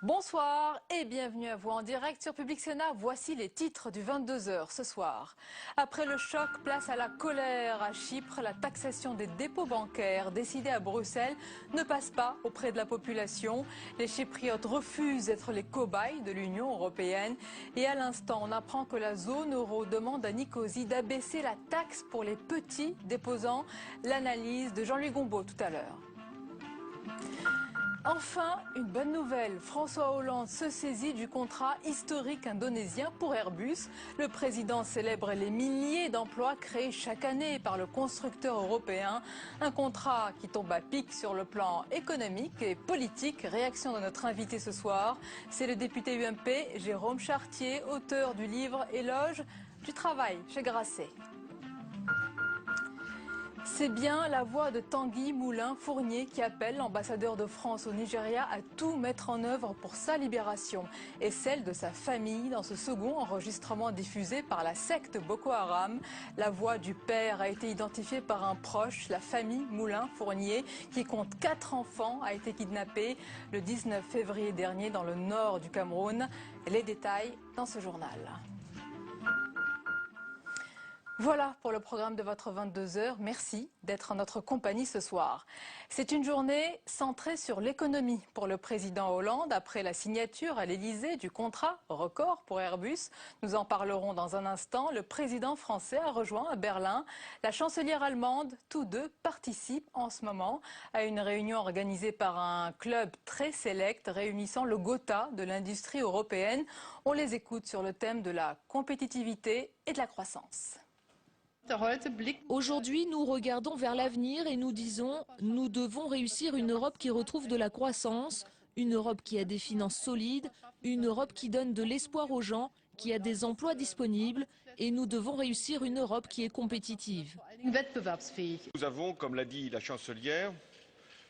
Bonsoir et bienvenue à vous en direct sur Public Sénat. Voici les titres du 22h ce soir. Après le choc, place à la colère. À Chypre, la taxation des dépôts bancaires décidée à Bruxelles ne passe pas auprès de la population. Les Chypriotes refusent d'être les cobayes de l'Union européenne. Et à l'instant, on apprend que la zone euro demande à Nicosie d'abaisser la taxe pour les petits déposants. L'analyse de Jean-Louis Gombaud tout à l'heure. Enfin, une bonne nouvelle. François Hollande se saisit du contrat historique indonésien pour Airbus. Le président célèbre les milliers d'emplois créés chaque année par le constructeur européen. Un contrat qui tombe à pic sur le plan économique et politique. Réaction de notre invité ce soir, c'est le député UMP Jérôme Chartier, auteur du livre Éloge du travail chez Grasset. C'est bien la voix de Tanguy Moulin-Fournier qui appelle l'ambassadeur de France au Nigeria à tout mettre en œuvre pour sa libération et celle de sa famille dans ce second enregistrement diffusé par la secte Boko Haram. La voix du père a été identifiée par un proche. La famille Moulin-Fournier, qui compte 4 enfants, a été kidnappée le 19 février dernier dans le nord du Cameroun. Les détails dans ce journal. Voilà pour le programme de votre 22h. Merci d'être en notre compagnie ce soir. C'est une journée centrée sur l'économie pour le président Hollande après la signature à l'Elysée du contrat record pour Airbus. Nous en parlerons dans un instant. Le président français a rejoint à Berlin la chancelière allemande. Tous deux participent en ce moment à une réunion organisée par un club très sélect réunissant le Gotha de l'industrie européenne. On les écoute sur le thème de la compétitivité et de la croissance. Aujourd'hui, nous regardons vers l'avenir et nous disons « Nous devons réussir une Europe qui retrouve de la croissance, une Europe qui a des finances solides, une Europe qui donne de l'espoir aux gens, qui a des emplois disponibles et nous devons réussir une Europe qui est compétitive. » Nous avons, comme l'a dit la chancelière,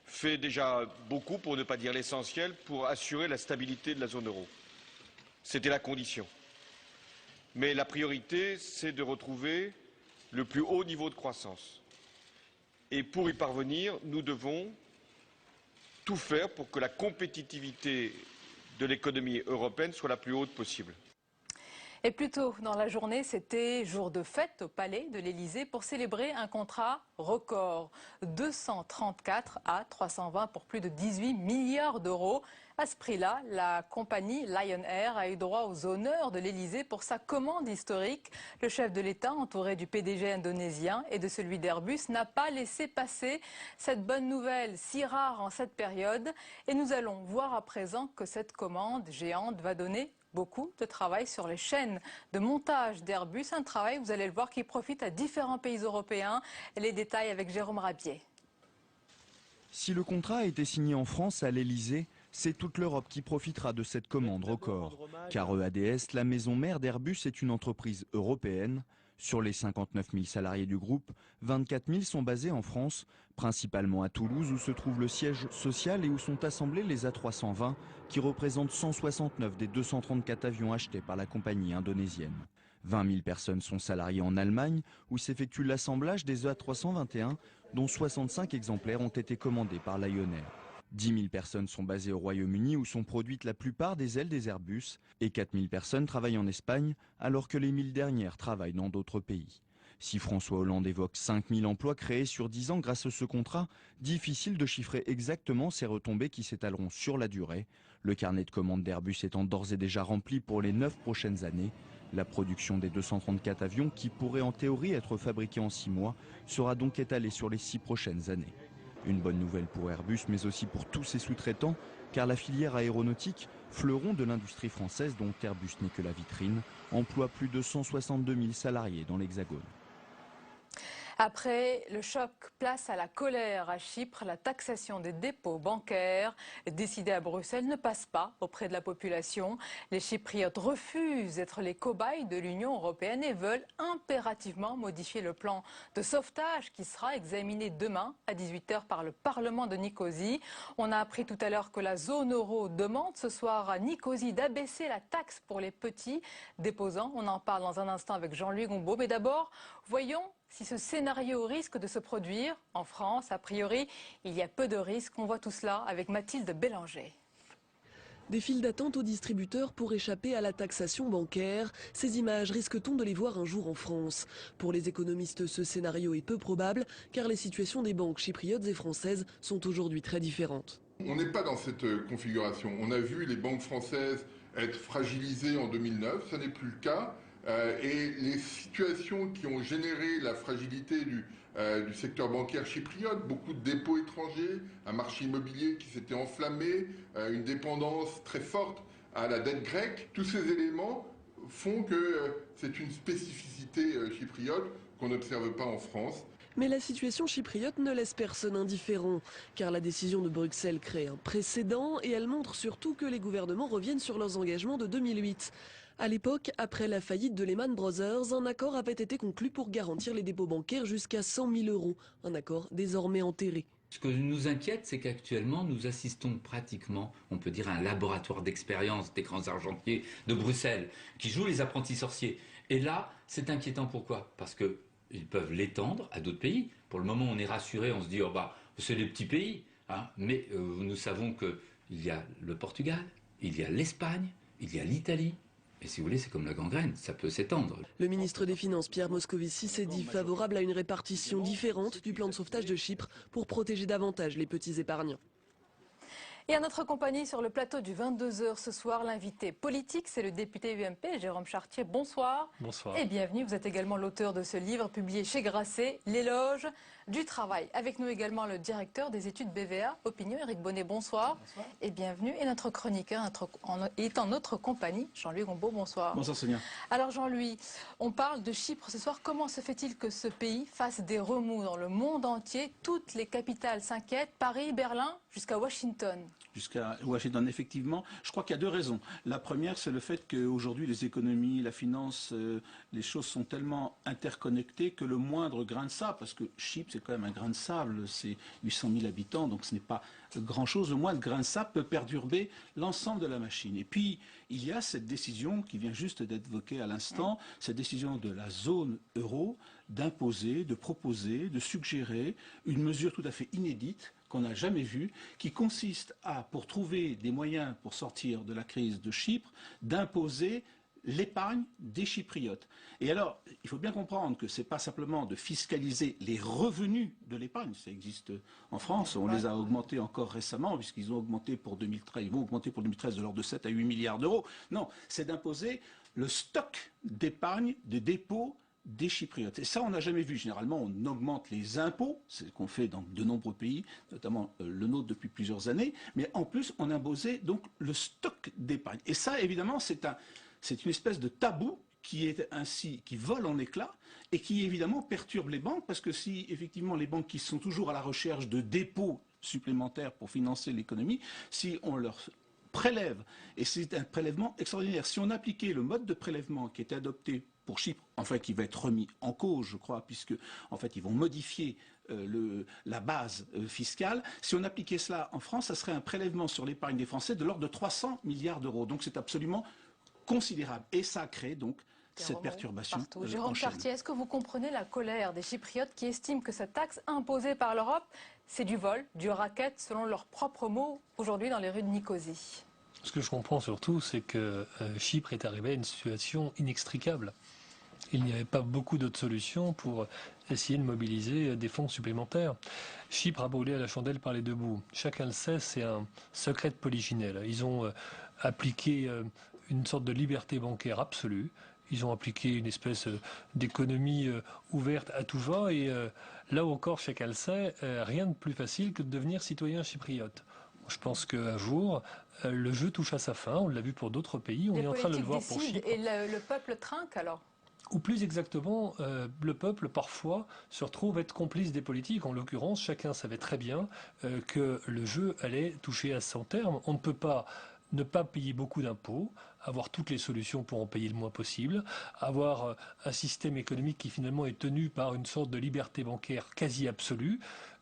fait déjà beaucoup, pour ne pas dire l'essentiel, pour assurer la stabilité de la zone euro. C'était la condition. Mais la priorité, c'est de retrouver le plus haut niveau de croissance. Et pour y parvenir, nous devons tout faire pour que la compétitivité de l'économie européenne soit la plus haute possible. Et plus tôt dans la journée, c'était jour de fête au palais de l'Elysée pour célébrer un contrat record. 234 à 320 pour plus de 18 milliards d'euros. À ce prix-là, la compagnie Lion Air a eu droit aux honneurs de l'Elysée pour sa commande historique. Le chef de l'État, entouré du PDG indonésien et de celui d'Airbus, n'a pas laissé passer cette bonne nouvelle si rare en cette période. Et nous allons voir à présent que cette commande géante va donner beaucoup de travail sur les chaînes de montage d'Airbus. Un travail, vous allez le voir, qui profite à différents pays européens. Les détails avec Jérôme Rabier. Si le contrat a été signé en France à l'Elysée, c'est toute l'Europe qui profitera de cette commande record. Car EADS, la maison mère d'Airbus, est une entreprise européenne. Sur les 59 000 salariés du groupe, 24 000 sont basés en France, principalement à Toulouse où se trouve le siège social et où sont assemblés les A320 qui représentent 169 des 234 avions achetés par la compagnie indonésienne. 20 000 personnes sont salariées en Allemagne où s'effectue l'assemblage des A321 dont 65 exemplaires ont été commandés par Lion Air. 10 000 personnes sont basées au Royaume-Uni où sont produites la plupart des ailes des Airbus et 4 000 personnes travaillent en Espagne alors que les 1000 dernières travaillent dans d'autres pays. Si François Hollande évoque 5 000 emplois créés sur 10 ans grâce à ce contrat, difficile de chiffrer exactement ces retombées qui s'étaleront sur la durée. Le carnet de commandes d'Airbus étant d'ores et déjà rempli pour les 9 prochaines années. La production des 234 avions, qui pourraient en théorie être fabriqués en 6 mois, sera donc étalée sur les 6 prochaines années. Une bonne nouvelle pour Airbus, mais aussi pour tous ses sous-traitants, car la filière aéronautique, fleuron de l'industrie française dont Airbus n'est que la vitrine, emploie plus de 162 000 salariés dans l'Hexagone. Après le choc, place à la colère à Chypre. La taxation des dépôts bancaires décidée à Bruxelles ne passe pas auprès de la population. Les Chypriotes refusent d'être les cobayes de l'Union européenne et veulent impérativement modifier le plan de sauvetage qui sera examiné demain à 18h par le Parlement de Nicosie. On a appris tout à l'heure que la zone euro demande ce soir à Nicosie d'abaisser la taxe pour les petits déposants. On en parle dans un instant avec Jean-Louis Gombaud. Mais d'abord, voyons si ce scénario scénario risque de se produire en France. A priori, il y a peu de risques. On voit tout cela avec Mathilde Bélanger. Des files d'attente aux distributeurs pour échapper à la taxation bancaire. Ces images risque-t-on de les voir un jour en France? Pour les économistes, ce scénario est peu probable car les situations des banques chypriotes et françaises sont aujourd'hui très différentes. On n'est pas dans cette configuration. On a vu les banques françaises être fragilisées en 2009, ça n'est plus le cas. Et les situations qui ont généré la fragilité du secteur bancaire chypriote, beaucoup de dépôts étrangers, un marché immobilier qui s'était enflammé, une dépendance très forte à la dette grecque, tous ces éléments font que c'est une spécificité chypriote qu'on n'observe pas en France. Mais la situation chypriote ne laisse personne indifférent, car la décision de Bruxelles crée un précédent et elle montre surtout que les gouvernements reviennent sur leurs engagements de 2008. À l'époque, après la faillite de Lehman Brothers, un accord avait été conclu pour garantir les dépôts bancaires jusqu'à 100 000 €. Un accord désormais enterré. Ce que nous inquiète, c'est qu'actuellement, nous assistons pratiquement, on peut dire, à un laboratoire d'expérience des grands argentiers de Bruxelles, qui jouent les apprentis sorciers. Et là, c'est inquiétant. Pourquoi? Parce qu'ils peuvent l'étendre à d'autres pays. Pour le moment, on est rassuré, on se dit, oh bah, c'est des petits pays. Hein. Mais nous savons qu'il y a le Portugal, il y a l'Espagne, il y a l'Italie. Et si vous voulez, c'est comme la gangrène, ça peut s'étendre. Le ministre des Finances, Pierre Moscovici, s'est dit favorable à une répartition différente du plan de sauvetage de Chypre pour protéger davantage les petits épargnants. Et à notre compagnie sur le plateau du 22h ce soir, l'invité politique, c'est le député UMP, Jérôme Chartier. Bonsoir. Bonsoir. Et bienvenue. Vous êtes également l'auteur de ce livre publié chez Grasset, L'éloge du travail. Avec nous également le directeur des études BVA, Opinion, Éric Bonnet. Bonsoir. Bonsoir. Et bienvenue. Et notre chroniqueur est en notre compagnie, Jean-Louis Gombaud. Bonsoir. Bonsoir Sonia. Alors Jean-Louis, on parle de Chypre ce soir. Comment se fait-il que ce pays fasse des remous dans le monde entier? Toutes les capitales s'inquiètent, Paris, Berlin, jusqu'à Washington. Jusqu'à Washington, effectivement. Je crois qu'il y a deux raisons. La première, c'est le fait qu'aujourd'hui, les économies, la finance, les choses sont tellement interconnectées que le moindre grain de sable, parce que Chypre, c'est quand même un grain de sable, c'est 800 000 habitants, donc ce n'est pas grand-chose. Le moindre grain de sable peut perturber l'ensemble de la machine. Et puis, il y a cette décision qui vient juste d'être évoquée à l'instant, cette décision de la zone euro d'imposer, de proposer, de suggérer une mesure tout à fait inédite qu'on n'a jamais vue, qui consiste à, pour trouver des moyens pour sortir de la crise de Chypre, d'imposer l'épargne des Chypriotes. Et alors, il faut bien comprendre que ce n'est pas simplement de fiscaliser les revenus de l'épargne, ça existe en France, on les a augmentés encore récemment, puisqu'ils ont augmenté pour 2013, ils vont augmenter pour 2013 de l'ordre de 7 à 8 milliards d'euros. Non, c'est d'imposer le stock d'épargne, de dépôts des Chypriotes. Et ça, on n'a jamais vu. Généralement, on augmente les impôts, c'est ce qu'on fait dans de nombreux pays, notamment le nôtre depuis plusieurs années, mais en plus, on imposait donc le stock d'épargne. Et ça, évidemment, c'est une espèce de tabou qui vole en éclats et qui, évidemment, perturbe les banques, parce que si, effectivement, les banques qui sont toujours à la recherche de dépôts supplémentaires pour financer l'économie, si on leur prélève, et c'est un prélèvement extraordinaire, si on appliquait le mode de prélèvement qui était adopté pour Chypre, enfin qui va être remis en cause, je crois, puisque en fait ils vont modifier la base fiscale. Si on appliquait cela en France, ça serait un prélèvement sur l'épargne des Français de l'ordre de 300 milliards d'euros. Donc c'est absolument considérable. Et ça crée donc cette perturbation. Jérôme Chartier, est-ce que vous comprenez la colère des Chypriotes qui estiment que cette taxe imposée par l'Europe, c'est du vol, du racket, selon leurs propres mots, aujourd'hui dans les rues de Nicosie? Ce que je comprends surtout, c'est que Chypre est arrivé à une situation inextricable. Il n'y avait pas beaucoup d'autres solutions pour essayer de mobiliser des fonds supplémentaires. Chypre a brûlé à la chandelle par les deux bouts. Chacun le sait, c'est un secret de polichinelle. Ils ont appliqué une sorte de liberté bancaire absolue. Ils ont appliqué une espèce d'économie ouverte à tout va. Et là encore, chacun le sait, rien de plus facile que de devenir citoyen chypriote. Je pense qu'un jour, le jeu touche à sa fin. On l'a vu pour d'autres pays. On est en train de le voir pour Chypre. Et le peuple trinque alors? Ou plus exactement, le peuple, parfois, se retrouve être complice des politiques. En l'occurrence, chacun savait très bien que le jeu allait toucher à son terme. On ne peut pas ne pas payer beaucoup d'impôts, avoir toutes les solutions pour en payer le moins possible, avoir un système économique qui finalement est tenu par une sorte de liberté bancaire quasi absolue,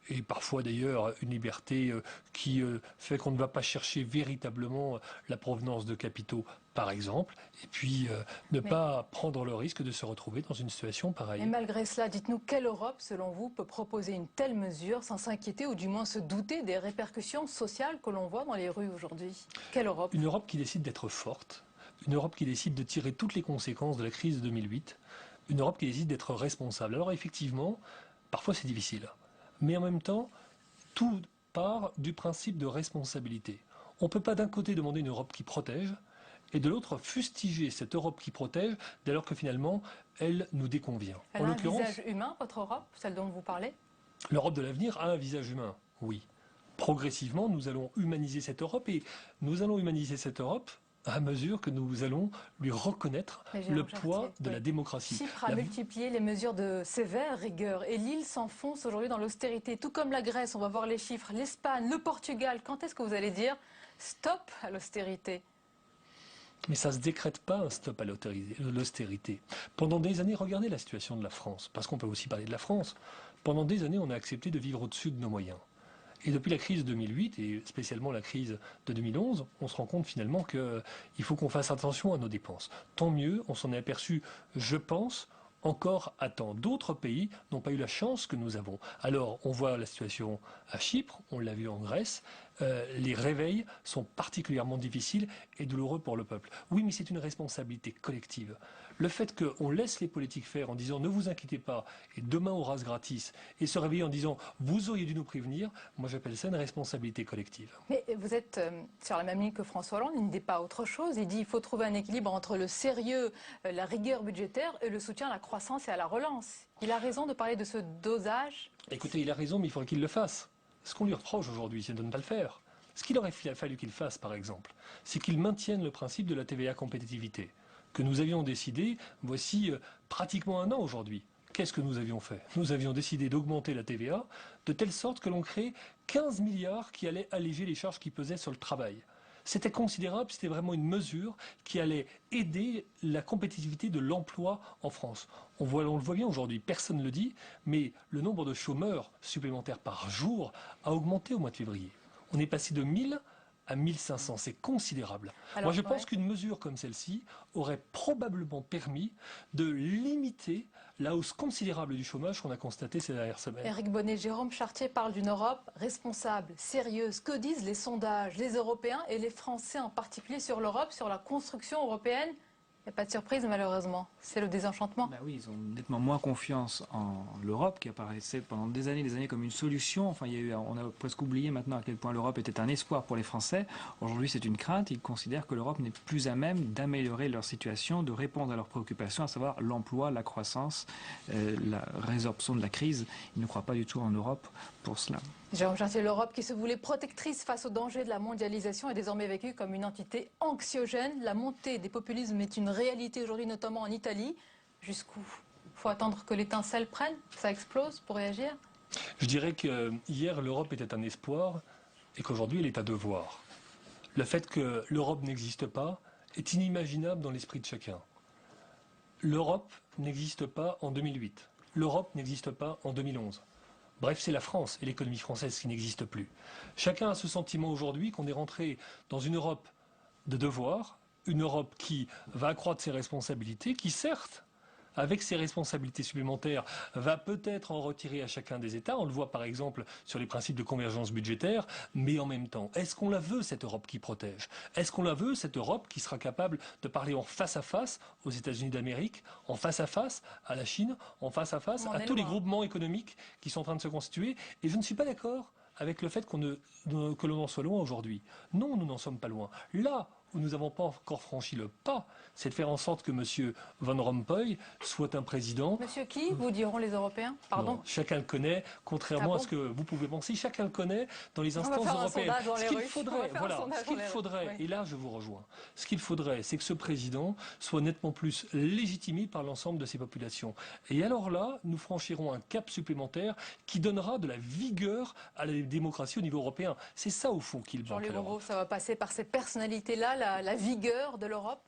et parfois d'ailleurs une liberté qui fait qu'on ne va pas chercher véritablement la provenance de capitaux, par exemple, et puis ne pas prendre le risque de se retrouver dans une situation pareille. Et malgré cela, dites-nous, quelle Europe, selon vous, peut proposer une telle mesure sans s'inquiéter ou du moins se douter des répercussions sociales que l'on voit dans les rues aujourd'hui? Quelle Europe? Une Europe qui décide d'être forte, une Europe qui décide de tirer toutes les conséquences de la crise de 2008, une Europe qui décide d'être responsable. Alors effectivement, parfois c'est difficile, mais en même temps, tout part du principe de responsabilité. On ne peut pas d'un côté demander une Europe qui protège, et de l'autre fustiger cette Europe qui protège, dès lors que finalement, elle nous déconvient. Elle a un visage humain, votre Europe, celle dont vous parlez? L'Europe de l'avenir a un visage humain, oui. Progressivement, nous allons humaniser cette Europe, et nous allons humaniser cette Europe à mesure que nous allons lui reconnaître le poids de la démocratie. Chypre a multiplié les mesures de sévère rigueur et l'île s'enfonce aujourd'hui dans l'austérité, tout comme la Grèce. On va voir les chiffres, l'Espagne, le Portugal. Quand est-ce que vous allez dire stop à l'austérité? Mais ça ne se décrète pas un stop à l'austérité. Pendant des années, regardez la situation de la France, parce qu'on peut aussi parler de la France. Pendant des années, on a accepté de vivre au-dessus de nos moyens. Et depuis la crise de 2008, et spécialement la crise de 2011, on se rend compte finalement qu'il faut qu'on fasse attention à nos dépenses. Tant mieux, on s'en est aperçu, je pense, encore à temps. D'autres pays n'ont pas eu la chance que nous avons. Alors, on voit la situation à Chypre, on l'a vu en Grèce. Les réveils sont particulièrement difficiles et douloureux pour le peuple. Oui, mais c'est une responsabilité collective. Le fait qu'on laisse les politiques faire en disant ne vous inquiétez pas et demain on rase gratis et se réveiller en disant vous auriez dû nous prévenir, moi j'appelle ça une responsabilité collective. Mais vous êtes sur la même ligne que François Hollande, il ne dit pas autre chose. Il dit qu'il faut trouver un équilibre entre le sérieux, la rigueur budgétaire et le soutien à la croissance et à la relance. Il a raison de parler de ce dosage? Écoutez, il a raison, mais il faudrait qu'il le fasse. Ce qu'on lui reproche aujourd'hui, c'est de ne pas le faire. Ce qu'il aurait fallu qu'il fasse, par exemple, c'est qu'il maintienne le principe de la TVA compétitivité, que nous avions décidé, voici pratiquement un an aujourd'hui. Qu'est-ce que nous avions fait? Nous avions décidé d'augmenter la TVA de telle sorte que l'on crée 15 milliards qui allaient alléger les charges qui pesaient sur le travail. C'était considérable, c'était vraiment une mesure qui allait aider la compétitivité de l'emploi en France. On le voit bien aujourd'hui, personne ne le dit, mais le nombre de chômeurs supplémentaires par jour a augmenté au mois de février. On est passé de 1000 à 1500, c'est considérable. Alors, moi je pense qu'une mesure comme celle-ci aurait probablement permis de limiter la hausse considérable du chômage qu'on a constaté ces dernières semaines. Éric Bonnet, Jérôme Chartier parle d'une Europe responsable, sérieuse. Que disent les sondages, les Européens et les Français en particulier sur l'Europe, sur la construction européenne? Il n'y a pas de surprise malheureusement, c'est le désenchantement. Ben oui, ils ont nettement moins confiance en l'Europe qui apparaissait pendant des années comme une solution. Enfin, on a presque oublié maintenant à quel point l'Europe était un espoir pour les Français. Aujourd'hui, c'est une crainte. Ils considèrent que l'Europe n'est plus à même d'améliorer leur situation, de répondre à leurs préoccupations, à savoir l'emploi, la croissance, la résorption de la crise. Ils ne croient pas du tout en Europe pour cela. Jérôme Chartier, l'Europe qui se voulait protectrice face aux dangers de la mondialisation est désormais vécue comme une entité anxiogène. La montée des populismes est une réalité aujourd'hui, notamment en Italie. Jusqu'où? Il faut attendre que l'étincelle prenne, que ça explose pour réagir? Je dirais que hier, l'Europe était un espoir et qu'aujourd'hui, elle est un devoir. Le fait que l'Europe n'existe pas est inimaginable dans l'esprit de chacun. L'Europe n'existe pas en 2008. L'Europe n'existe pas en 2011. Bref, c'est la France et l'économie française qui n'existent plus. Chacun a ce sentiment aujourd'hui qu'on est rentré dans une Europe de devoir, une Europe qui va accroître ses responsabilités, qui certes, avec ses responsabilités supplémentaires, va peut-être en retirer à chacun des États. On le voit par exemple sur les principes de convergence budgétaire, mais en même temps, est-ce qu'on la veut cette Europe qui protège? Est-ce qu'on la veut cette Europe qui sera capable de parler en face à face aux États-Unis d'Amérique, en face à face à la Chine, en face à face à tous les groupements économiques qui sont en train de se constituer? Et je ne suis pas d'accord avec le fait que l'on en soit loin aujourd'hui. Non, nous n'en sommes pas loin. Là où nous n'avons pas encore franchi le pas, c'est de faire en sorte que M. Van Rompuy soit un président. Monsieur qui, vous diront les Européens? Pardon. Non, chacun le connaît, contrairement à ce que vous pouvez penser. Chacun le connaît dans les instances européennes. Ce qu'il faudrait, et là je vous rejoins, ce qu'il faudrait, c'est que ce président soit nettement plus légitimé par l'ensemble de ses populations. Et alors là, nous franchirons un cap supplémentaire qui donnera de la vigueur à la démocratie au niveau européen. C'est ça au fond qu'il manque. Jean-Luc Moreau, ça va passer par ces personnalités-là, la vigueur de l'Europe?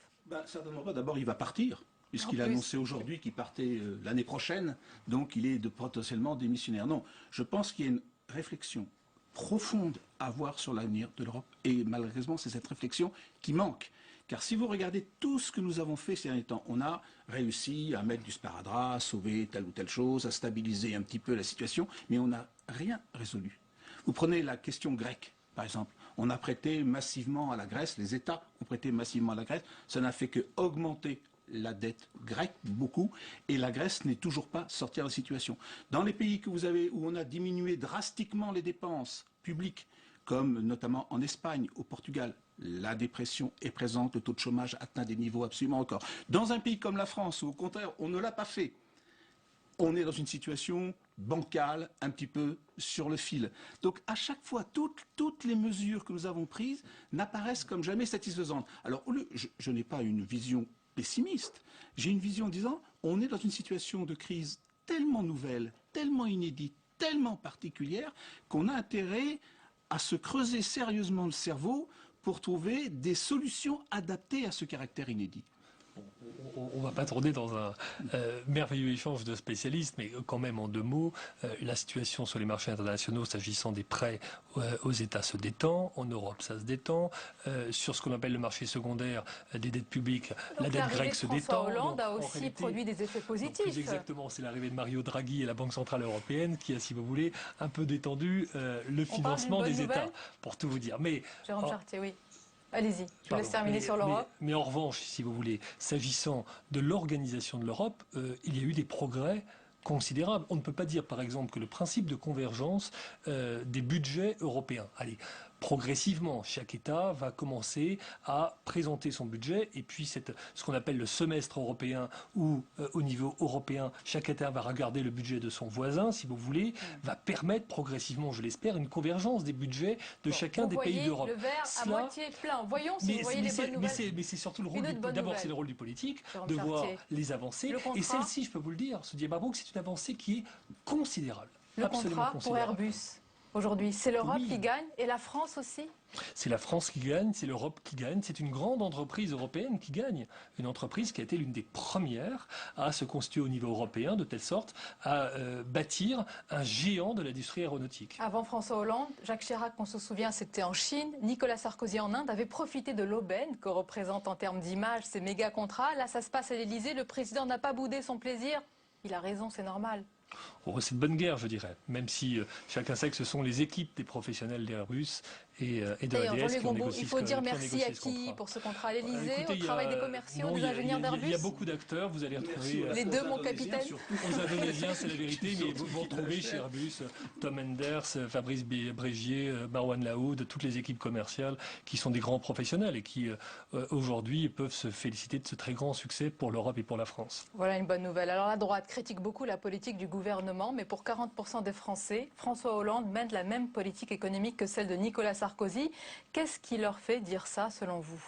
Certainement pas. D'abord, il va partir, puisqu'il a annoncé aujourd'hui qu'il partait l'année prochaine, donc il est potentiellement démissionnaire. Non, je pense qu'il y a réflexion profonde à avoir sur l'avenir de l'Europe. Et malheureusement, c'est cette réflexion qui manque. Car si vous regardez tout ce que nous avons fait ces derniers temps, on a réussi à mettre du sparadrap, à sauver telle ou telle chose, à stabiliser un petit peu la situation, mais on n'a rien résolu. Vous prenez la question grecque, par exemple. On a prêté massivement à la Grèce, les États ont prêté massivement à la Grèce, ça n'a fait qu'augmenter la dette grecque, beaucoup, et la Grèce n'est toujours pas sortie de la situation. Dans les pays que vous avez, où on a diminué drastiquement les dépenses publiques, comme notamment en Espagne, au Portugal, la dépression est présente, le taux de chômage atteint des niveaux absolument records. Dans un pays comme la France, où au contraire, on ne l'a pas fait, on est dans une situation bancale, un petit peu sur le fil. Donc à chaque fois, toutes les mesures que nous avons prises n'apparaissent comme jamais satisfaisantes. Alors je n'ai pas une vision pessimiste, j'ai une vision en disant on est dans une situation de crise tellement nouvelle, tellement inédite, tellement particulière qu'on a intérêt à se creuser sérieusement le cerveau pour trouver des solutions adaptées à ce caractère inédit. On ne va pas tourner dans un merveilleux échange de spécialistes, mais quand même en 2 mots, la situation sur les marchés internationaux s'agissant des prêts aux États se détend, en Europe ça se détend, sur ce qu'on appelle le marché secondaire des dettes publiques, la dette grecque se détend. François Hollande a aussi produit des effets positifs. Plus exactement, c'est l'arrivée de Mario Draghi et la Banque Centrale Européenne qui a, si vous voulez, un peu détendu le financement des États, pour tout vous dire. Mais, Jérôme Chartier, oui. Allez-y, je vous laisse terminer sur l'Europe. Mais en revanche, si vous voulez, s'agissant de l'organisation de l'Europe, il y a eu des progrès considérables. On ne peut pas dire, par exemple, que le principe de convergence des budgets européens, allez, progressivement, chaque État va commencer à présenter son budget et puis ce qu'on appelle le semestre européen où au niveau européen, chaque État va regarder le budget de son voisin, si vous voulez, va permettre progressivement, je l'espère, une convergence des budgets de chacun des pays d'Europe. Le verre à moitié plein. Voyons si vous voyez les bonnes nouvelles. Mais c'est surtout le rôle d'abord c'est le rôle du politique de voir les avancées. Et celle-ci, je peux vous le dire, se dit Mabrouk, c'est une avancée qui est considérable. Le contrat pour Airbus. Aujourd'hui, c'est l'Europe qui gagne et la France aussi. C'est la France qui gagne, c'est l'Europe qui gagne, c'est une grande entreprise européenne qui gagne. Une entreprise qui a été l'une des premières à se constituer au niveau européen, de telle sorte à bâtir un géant de l'industrie aéronautique. Avant François Hollande, Jacques Chirac, on se souvient, c'était en Chine. Nicolas Sarkozy en Inde avait profité de l'aubaine que représentent en termes d'image ces méga contrats. Là, ça se passe à l'Élysée, le président n'a pas boudé son plaisir. Il a raison, c'est normal. Oh, c'est de bonne guerre, je dirais, même si chacun sait que ce sont les équipes des professionnels d'Airbus et de ADS qui ont négocié. Il faut dire merci à qui pour ce contrat à l'Élysée, au travail des commerciaux, des ingénieurs d'Airbus. Il y a beaucoup d'acteurs, vous allez retrouver... Les deux, mon capitaine. Aux Indonésiens, c'est la vérité, mais vous retrouvez chez Airbus Tom Enders, Fabrice Brégier, Marwan Laoud, toutes les équipes commerciales qui sont des grands professionnels et qui aujourd'hui peuvent se féliciter de ce très grand succès pour l'Europe et pour la France. Voilà une bonne nouvelle. Alors la droite critique beaucoup la politique du gouvernement, mais pour 40% des Français, François Hollande mène la même politique économique que celle de Nicolas Sarkozy. Qu'est-ce qui leur fait dire ça, selon vous?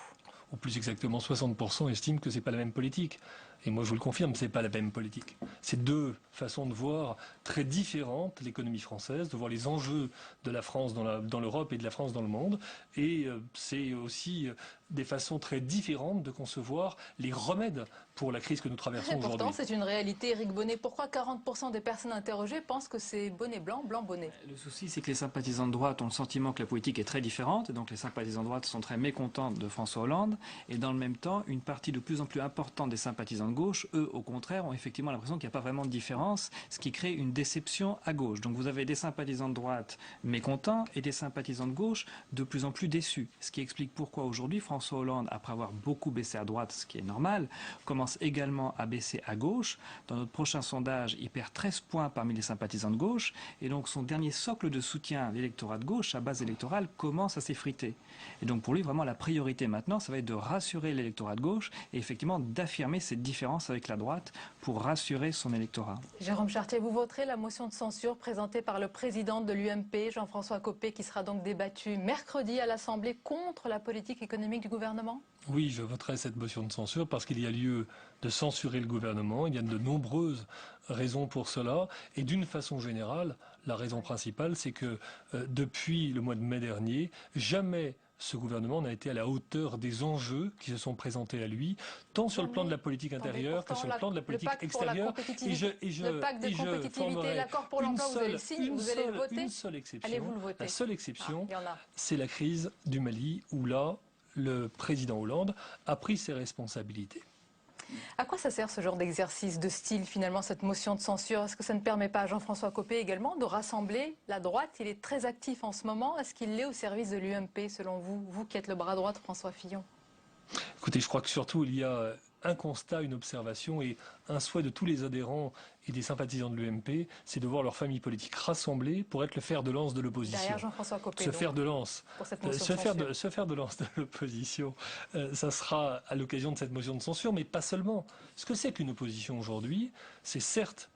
Ou plus exactement, 60% estiment que ce n'est pas la même politique. Et moi, je vous le confirme, ce n'est pas la même politique. C'est 2 façons de voir très différentes l'économie française, de voir les enjeux de la France dans l'Europe et de la France dans le monde. Et c'est aussi des façons très différentes de concevoir les remèdes pour la crise que nous traversons aujourd'hui. Pourtant, c'est une réalité, Éric Bonnet. Pourquoi 40% des personnes interrogées pensent que c'est bonnet blanc, blanc bonnet? Le souci, c'est que les sympathisants de droite ont le sentiment que la politique est très différente. Et donc les sympathisants de droite sont très mécontents de François Hollande. Et dans le même temps, une partie de plus en plus importante des sympathisants de gauche, eux, au contraire, ont effectivement l'impression qu'il n'y a pas vraiment de différence, ce qui crée une déception à gauche. Donc vous avez des sympathisants de droite mécontents et des sympathisants de gauche de plus en plus déçus. Ce qui explique pourquoi aujourd'hui François Hollande, après avoir beaucoup baissé à droite, ce qui est normal, commence également à baisser à gauche. Dans notre prochain sondage, il perd 13 points parmi les sympathisants de gauche. Et donc son dernier socle de soutien, l'électorat de gauche, sa base électorale, commence à s'effriter. Et donc pour lui, vraiment la priorité maintenant, ça va être de rassurer l'électorat de gauche et effectivement d'affirmer cette différence avec la droite pour rassurer son électorat. Jérôme Chartier, vous voterez la motion de censure présentée par le président de l'UMP, Jean-François Copé, qui sera donc débattue mercredi à l'Assemblée contre la politique économique du gouvernement? Oui, je voterai cette motion de censure parce qu'il y a lieu de censurer le gouvernement. Il y a de nombreuses raisons pour cela. Et d'une façon générale, la raison principale, c'est que depuis le mois de mai dernier, jamais ce gouvernement n'a été à la hauteur des enjeux qui se sont présentés à lui, tant sur le plan de la politique intérieure que sur le plan de la politique extérieure. Le pacte de compétitivité, l'accord pour l'emploi, vous allez le signer, vous allez le voter. Une seule exception. Allez-vous le voter? La seule exception, c'est la crise du Mali, où là, le président Hollande a pris ses responsabilités. À quoi ça sert ce genre d'exercice de style, finalement, cette motion de censure? Est-ce que ça ne permet pas à Jean-François Copé également de rassembler la droite? Il est très actif en ce moment. Est-ce qu'il l'est au service de l'UMP, selon vous, vous qui êtes le bras droit de François Fillon? Écoutez, je crois que surtout il y a un constat, une observation et un souhait de tous les adhérents et des sympathisants de l'UMP, c'est de voir leur famille politique rassemblée pour être le fer de lance de l'opposition. Derrière Jean-François Copé, ce fer de lance, ce fer de lance de l'opposition, ça sera à l'occasion de cette motion de censure, mais pas seulement. Ce que c'est qu'une opposition aujourd'hui, c'est certes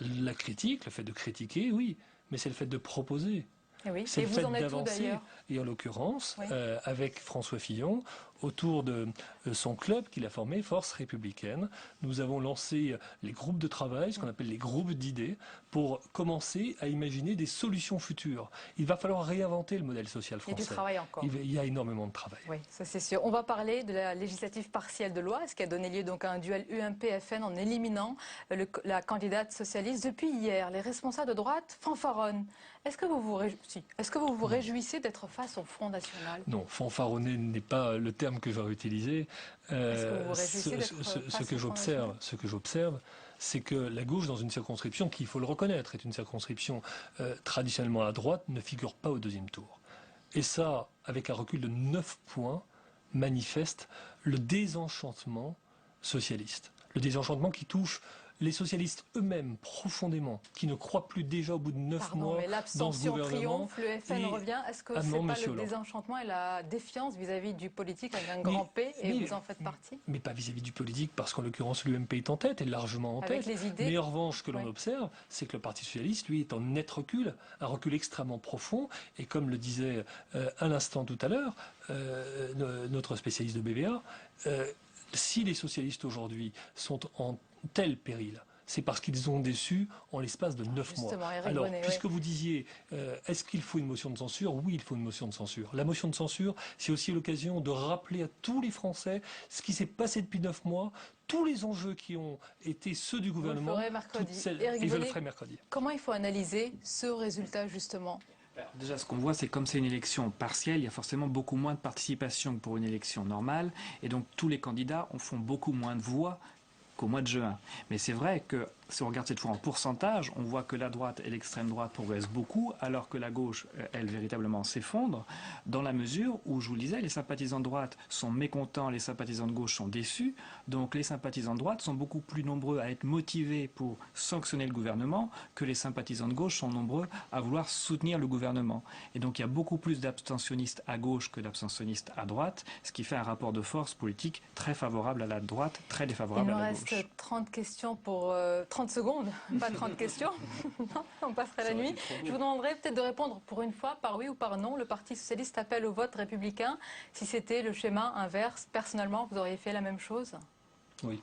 la critique, le fait de critiquer, oui, mais c'est le fait de proposer. Oui. C'est le fait d'avancer, et en l'occurrence, avec François Fillon, autour de son club qu'il a formé, Force Républicaine, nous avons lancé les groupes de travail, ce qu'on appelle les groupes d'idées, pour commencer à imaginer des solutions futures. Il va falloir réinventer le modèle social français. Il y a du travail encore. Il y a énormément de travail. Oui, ça c'est sûr. On va parler de la législative partielle de l'Oise, qui a donné lieu donc à un duel UMP-FN en éliminant la candidate socialiste. Depuis hier, les responsables de droite fanfaronnent. Est-ce que vous vous réjouissez d'être face au Front National? Non, fanfaronner n'est pas le terme que j'aurais utilisé. Ce que j'observe, c'est que la gauche, dans une circonscription qui, il faut le reconnaître, est une circonscription traditionnellement à droite, ne figure pas au deuxième tour. Et ça, avec un recul de 9 points, manifeste le désenchantement socialiste. Le désenchantement qui touche les socialistes eux-mêmes profondément, qui ne croient plus déjà au bout de 9 mois dans ce gouvernement. Triomphe, le FN revient. Est-ce que c'est pas le désenchantement et la défiance vis-à-vis du politique avec un grand P, et vous en faites partie? Mais pas vis-à-vis du politique, parce qu'en l'occurrence l'UMP est en tête, est largement en tête. Les idées. Mais en revanche, ce que l'on observe, c'est que le Parti socialiste, lui, est en net recul, un recul extrêmement profond, et comme le disait à l'instant tout à l'heure, notre spécialiste de BVA, si les socialistes aujourd'hui sont en tel péril, c'est parce qu'ils ont déçu en l'espace de 9 mois. Alors, puisque vous disiez, est-ce qu'il faut une motion de censure? Oui, il faut une motion de censure. La motion de censure, c'est aussi l'occasion de rappeler à tous les Français ce qui s'est passé depuis 9 mois, tous les enjeux qui ont été ceux du gouvernement. Vous le ferez mercredi. Et je le ferai mercredi. Comment il faut analyser ce résultat, justement? Déjà, ce qu'on voit, c'est que comme c'est une élection partielle, il y a forcément beaucoup moins de participation que pour une élection normale. Et donc, tous les candidats font beaucoup moins de voix qu'au mois de juin. Mais c'est vrai que si on regarde cette fois en pourcentage, on voit que la droite et l'extrême droite progressent beaucoup, alors que la gauche, elle, véritablement s'effondre, dans la mesure où, je vous le disais, les sympathisants de droite sont mécontents, les sympathisants de gauche sont déçus. Donc les sympathisants de droite sont beaucoup plus nombreux à être motivés pour sanctionner le gouvernement que les sympathisants de gauche sont nombreux à vouloir soutenir le gouvernement. Et donc il y a beaucoup plus d'abstentionnistes à gauche que d'abstentionnistes à droite, ce qui fait un rapport de force politique très favorable à la droite, très défavorable à la gauche. Il nous reste 30 questions pour 30 secondes, pas 30 questions. Non, on passerait la nuit. Je vous demanderai peut-être de répondre pour une fois par oui ou par non. Le Parti socialiste appelle au vote républicain. Si c'était le schéma inverse, personnellement, vous auriez fait la même chose? Oui.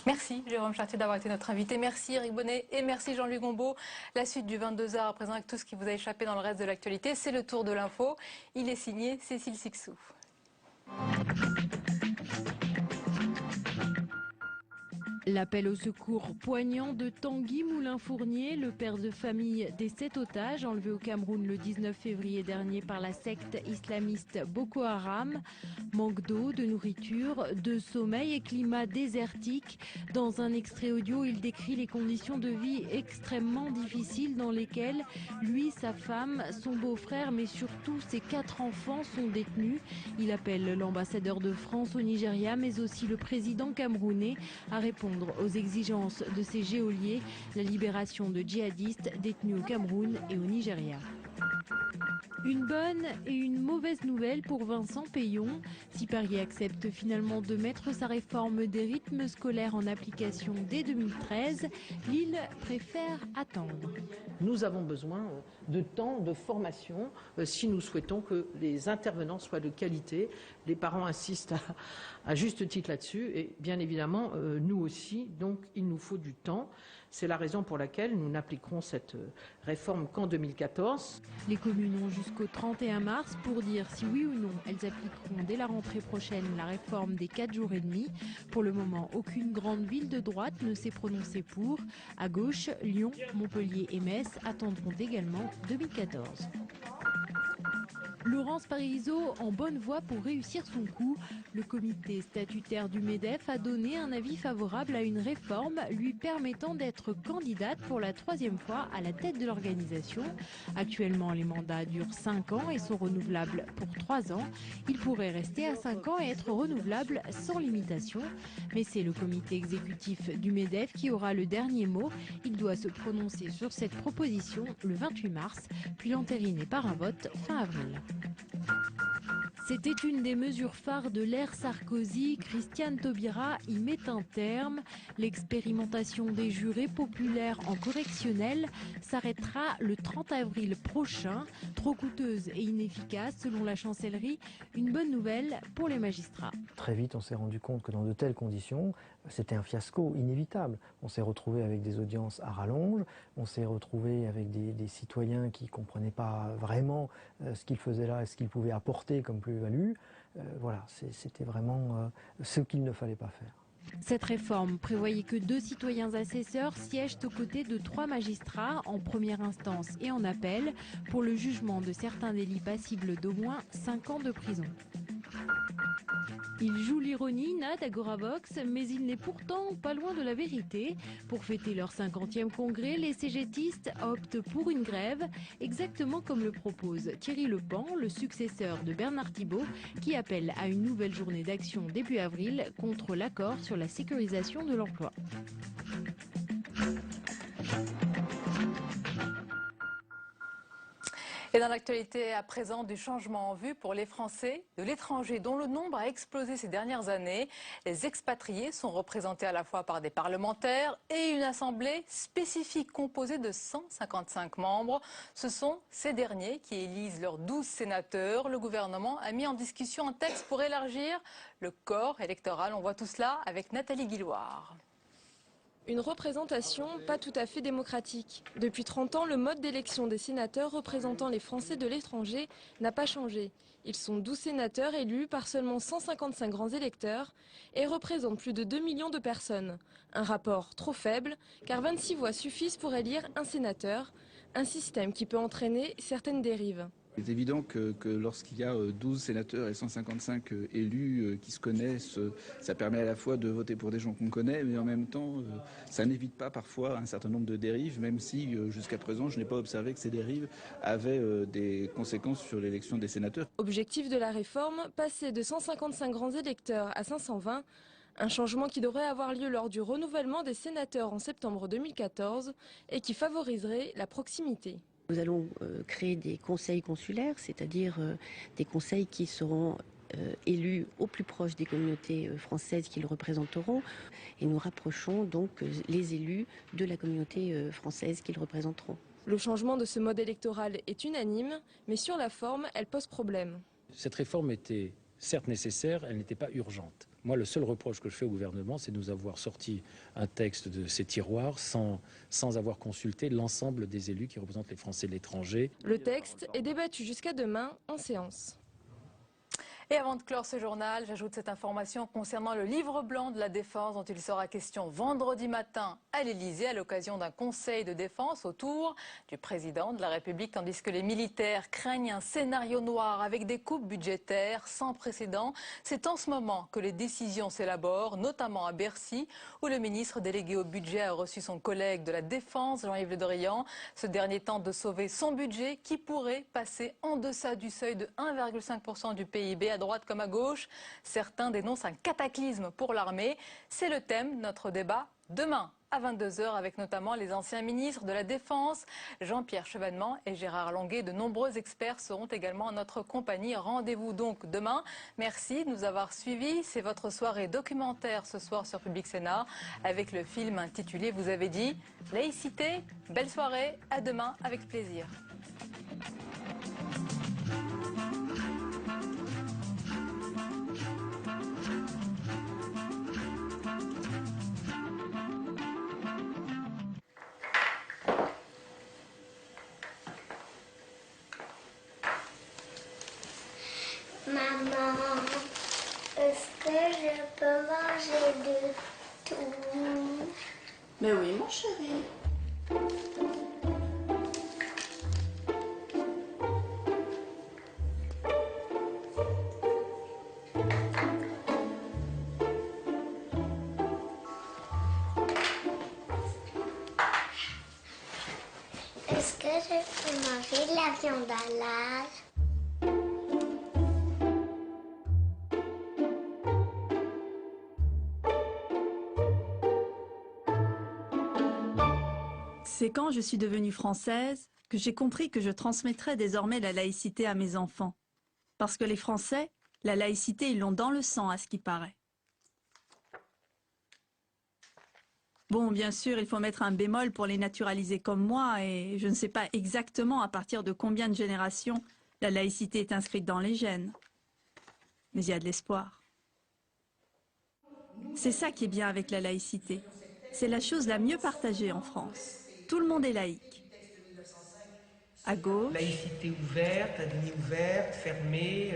Merci Jérôme Chartier d'avoir été notre invité. Merci Éric Bonnet et merci Jean-Louis Gombault. La suite du 22h à présent avec tout ce qui vous a échappé dans le reste de l'actualité, c'est le tour de l'info. Il est signé Cécile Sixou. L'appel au secours poignant de Tanguy Moulin-Fournier, le père de famille des 7 otages enlevés au Cameroun le 19 février dernier par la secte islamiste Boko Haram. Manque d'eau, de nourriture, de sommeil et climat désertique. Dans un extrait audio, il décrit les conditions de vie extrêmement difficiles dans lesquelles lui, sa femme, son beau-frère, mais surtout ses 4 enfants sont détenus. Il appelle l'ambassadeur de France au Nigeria, mais aussi le président camerounais à répondre aux exigences de ces geôliers, la libération de djihadistes détenus au Cameroun et au Nigeria. Une bonne et une mauvaise nouvelle pour Vincent Peillon. Si Paris accepte finalement de mettre sa réforme des rythmes scolaires en application dès 2013, Lille préfère attendre. Nous avons besoin de temps de formation si nous souhaitons que les intervenants soient de qualité. Les parents insistent à juste titre là-dessus et bien évidemment nous aussi, donc il nous faut du temps. C'est la raison pour laquelle nous n'appliquerons cette réforme qu'en 2014. Les communes ont jusqu'au 31 mars pour dire si oui ou non elles appliqueront dès la rentrée prochaine la réforme des 4 jours et demi. Pour le moment, aucune grande ville de droite ne s'est prononcée pour. À gauche, Lyon, Montpellier et Metz attendront également 2014. Laurence Parisot en bonne voie pour réussir son coup. Le comité statutaire du MEDEF a donné un avis favorable à une réforme lui permettant d'être candidate pour la 3e fois à la tête de l'organisation. Actuellement, les mandats durent 5 ans et sont renouvelables pour 3 ans. Ils pourraient rester à 5 ans et être renouvelables sans limitation. Mais c'est le comité exécutif du MEDEF qui aura le dernier mot. Il doit se prononcer sur cette proposition le 28 mars, puis l'entériner par un vote fin avril. C'était une des mesures phares de l'ère Sarkozy. Christiane Taubira y met un terme. L'expérimentation des jurés populaires en correctionnel s'arrêtera le 30 avril prochain. Trop coûteuse et inefficace selon la chancellerie. Une bonne nouvelle pour les magistrats. Très vite, on s'est rendu compte que dans de telles conditions, c'était un fiasco inévitable. On s'est retrouvé avec des audiences à rallonge, on s'est retrouvé avec des citoyens qui ne comprenaient pas vraiment ce qu'ils faisaient là et ce qu'ils pouvaient apporter comme plus-value. Voilà, c'était vraiment ce qu'il ne fallait pas faire. Cette réforme prévoyait que 2 citoyens assesseurs siègent aux côtés de 3 magistrats en première instance et en appel pour le jugement de certains délits passibles d'au moins 5 ans de prison. Il joue l'ironie, Nad Agoravox, mais il n'est pourtant pas loin de la vérité. Pour fêter leur 50e congrès, les cégétistes optent pour une grève, exactement comme le propose Thierry Lepan, le successeur de Bernard Thibault, qui appelle à une nouvelle journée d'action début avril contre l'accord sur la sécurisation de l'emploi. Et dans l'actualité à présent, du changement en vue pour les Français de l'étranger dont le nombre a explosé ces dernières années. Les expatriés sont représentés à la fois par des parlementaires et une assemblée spécifique composée de 155 membres. Ce sont ces derniers qui élisent leurs 12 sénateurs. Le gouvernement a mis en discussion un texte pour élargir le corps électoral. On voit tout cela avec Nathalie Guilloire. Une représentation pas tout à fait démocratique. Depuis 30 ans, le mode d'élection des sénateurs représentant les Français de l'étranger n'a pas changé. Ils sont 12 sénateurs élus par seulement 155 grands électeurs et représentent plus de 2 millions de personnes. Un rapport trop faible, car 26 voix suffisent pour élire un sénateur, un système qui peut entraîner certaines dérives. Il est évident que lorsqu'il y a 12 sénateurs et 155 élus qui se connaissent, ça permet à la fois de voter pour des gens qu'on connaît, mais en même temps, ça n'évite pas parfois un certain nombre de dérives, même si jusqu'à présent, je n'ai pas observé que ces dérives avaient des conséquences sur l'élection des sénateurs. Objectif de la réforme, passer de 155 grands électeurs à 520, un changement qui devrait avoir lieu lors du renouvellement des sénateurs en septembre 2014 et qui favoriserait la proximité. Nous allons créer des conseils consulaires, c'est-à-dire des conseils qui seront élus au plus proche des communautés françaises qu'ils représenteront. Et nous rapprochons donc les élus de la communauté française qu'ils représenteront. Le changement de ce mode électoral est unanime, mais sur la forme, elle pose problème. Cette réforme était certes nécessaire, elle n'était pas urgente. Moi, le seul reproche que je fais au gouvernement, c'est de nous avoir sorti un texte de ces tiroirs sans avoir consulté l'ensemble des élus qui représentent les Français de l'étranger. Le texte est débattu jusqu'à demain en séance. Et avant de clore ce journal, j'ajoute cette information concernant le livre blanc de la défense dont il sera question vendredi matin à l'Elysée à l'occasion d'un conseil de défense autour du président de la République, tandis que les militaires craignent un scénario noir avec des coupes budgétaires sans précédent. C'est en ce moment que les décisions s'élaborent, notamment à Bercy, où le ministre délégué au budget a reçu son collègue de la Défense, Jean-Yves Le Drian. Ce dernier tente de sauver son budget qui pourrait passer en deçà du seuil de 1,5% du PIB à droite comme à gauche. Certains dénoncent un cataclysme pour l'armée. C'est le thème de notre débat demain à 22 h avec notamment les anciens ministres de la Défense, Jean-Pierre Chevènement et Gérard Longuet. De nombreux experts seront également en notre compagnie. Rendez-vous donc demain. Merci de nous avoir suivis. C'est votre soirée documentaire ce soir sur Public Sénat avec le film intitulé, vous avez dit, Laïcité. Belle soirée, à demain avec plaisir. peux manger de tout. Mais oui, mon chéri. Est-ce que je peux manger de la viande halal? C'est quand je suis devenue française que j'ai compris que je transmettrais désormais la laïcité à mes enfants. Parce que les Français, la laïcité, ils l'ont dans le sang à ce qui paraît. Bon, bien sûr, il faut mettre un bémol pour les naturaliser comme moi, et je ne sais pas exactement à partir de combien de générations la laïcité est inscrite dans les gènes. Mais il y a de l'espoir. C'est ça qui est bien avec la laïcité. C'est la chose la mieux partagée en France. Tout le monde est laïque. À gauche. Laïcité ouverte, à demi ouverte, fermée.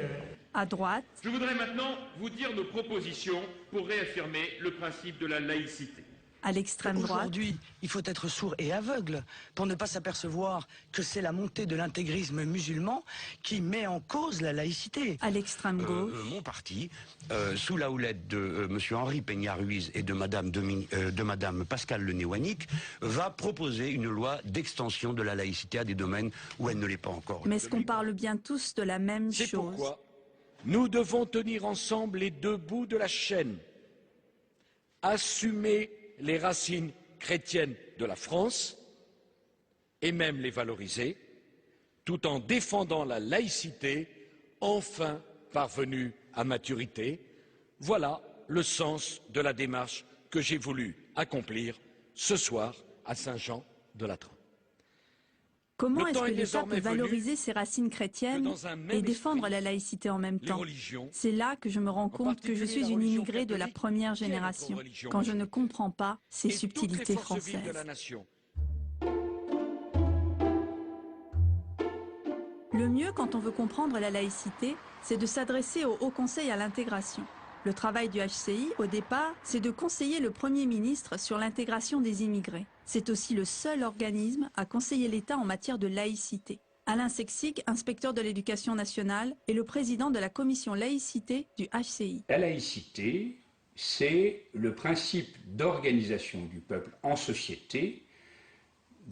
À droite. Je voudrais maintenant vous dire nos propositions pour réaffirmer le principe de la laïcité. À l'extrême droite. Aujourd'hui, il faut être sourd et aveugle pour ne pas s'apercevoir que c'est la montée de l'intégrisme musulman qui met en cause la laïcité. À l'extrême gauche. Mon parti, sous la houlette de M. Henri Peña-Ruiz et de Mme Pascale Lenouanic, va proposer une loi d'extension de la laïcité à des domaines où elle ne l'est pas encore. Mais est-ce qu'on parle bien tous de la même chose? C'est pourquoi nous devons tenir ensemble les deux bouts de la chaîne. Assumer les racines chrétiennes de la France et même les valoriser, tout en défendant la laïcité, enfin parvenue à maturité. Voilà le sens de la démarche que j'ai voulu accomplir ce soir à Saint-Jean-de-Latran. Comment est-ce que l'État peut valoriser ses racines chrétiennes et défendre la laïcité en même temps? C'est là que je me rends compte que je suis une immigrée de la première génération, quand je ne comprends pas ces subtilités françaises. Le mieux quand on veut comprendre la laïcité, c'est de s'adresser au Haut Conseil à l'intégration. Le travail du HCI, au départ, c'est de conseiller le Premier ministre sur l'intégration des immigrés. C'est aussi le seul organisme à conseiller l'État en matière de laïcité. Alain Sexig, inspecteur de l'éducation nationale, est le président de la commission laïcité du HCI. La laïcité, c'est le principe d'organisation du peuple en société.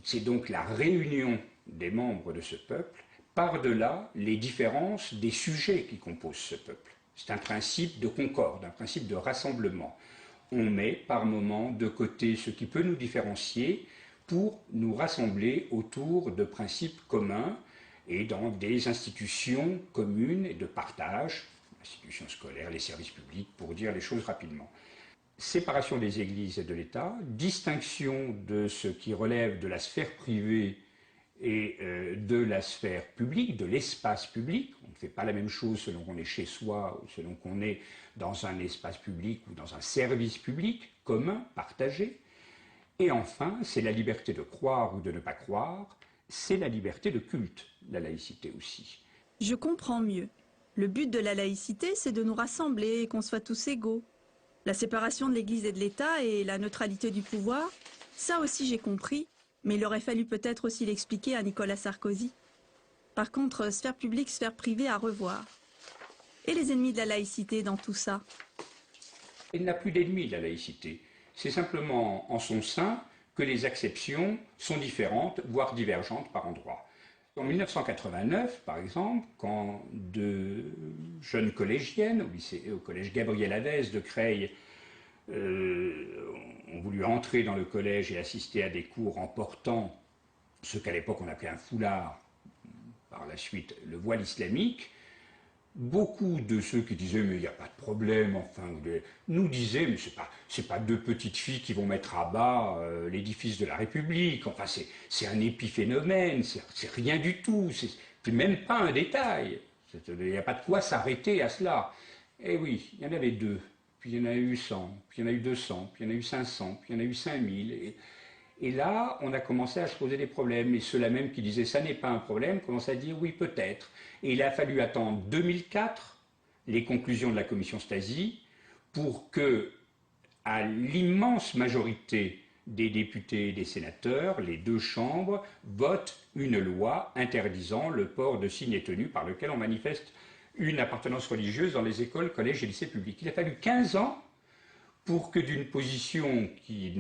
C'est donc la réunion des membres de ce peuple par-delà les différences des sujets qui composent ce peuple. C'est un principe de concorde, un principe de rassemblement. On met par moments de côté ce qui peut nous différencier pour nous rassembler autour de principes communs et dans des institutions communes et de partage, institutions scolaires, les services publics, pour dire les choses rapidement. Séparation des églises et de l'État, distinction de ce qui relève de la sphère privée et de la sphère publique, de l'espace public. On ne fait pas la même chose selon qu'on est chez soi ou selon qu'on est dans un espace public ou dans un service public commun, partagé. Et enfin, c'est la liberté de croire ou de ne pas croire, c'est la liberté de culte, la laïcité aussi. Je comprends mieux. Le but de la laïcité, c'est de nous rassembler et qu'on soit tous égaux. La séparation de l'Église et de l'État et la neutralité du pouvoir, ça aussi j'ai compris. Mais il aurait fallu peut-être aussi l'expliquer à Nicolas Sarkozy. Par contre, sphère publique, sphère privée à revoir. Et les ennemis de la laïcité dans tout ça? Il n'a plus d'ennemis de la laïcité. C'est simplement en son sein que les acceptions sont différentes, voire divergentes par endroits. En 1989, par exemple, quand deux jeunes collégiennes au collège Gabriel Hadès de Creil ont voulu entrer dans le collège et assister à des cours en portant ce qu'à l'époque on appelait un foulard, par la suite le voile islamique, beaucoup de ceux qui disaient « mais il n'y a pas de problème », enfin, nous disaient « mais c'est pas deux petites filles qui vont mettre à bas l'édifice de la République, enfin c'est un épiphénomène, c'est rien du tout, c'est même pas un détail, il n'y a pas de quoi s'arrêter à cela ». Eh oui, il y en avait deux. Puis il y en a eu 100, puis il y en a eu 200, puis il y en a eu 500, puis il y en a eu 5000. Et là, on a commencé à se poser des problèmes. Et ceux-là même qui disaient « ça n'est pas un problème » commençaient à dire « oui, peut-être ». Et il a fallu attendre 2004, les conclusions de la commission Stasi, pour que, à l'immense majorité des députés et des sénateurs, les deux chambres votent une loi interdisant le port de signes et tenues par lequel on manifeste une appartenance religieuse dans les écoles, collèges et lycées publics. Il a fallu 15 ans pour que d'une position qui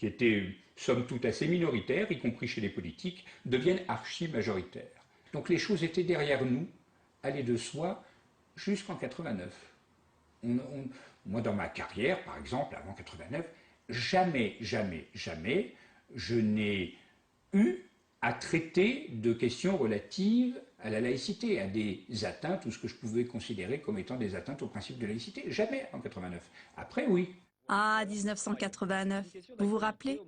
était somme toute assez minoritaire, y compris chez les politiques, devienne archi-majoritaire. Donc les choses étaient derrière nous, allaient de soi, jusqu'en 89. Moi, dans ma carrière, par exemple, avant 89, jamais, je n'ai eu à traiter de questions relatives à la laïcité, à des atteintes ou ce que je pouvais considérer comme étant des atteintes au principe de laïcité. Jamais en 89. Après, oui. Ah, 1989. Vous vous rappelez?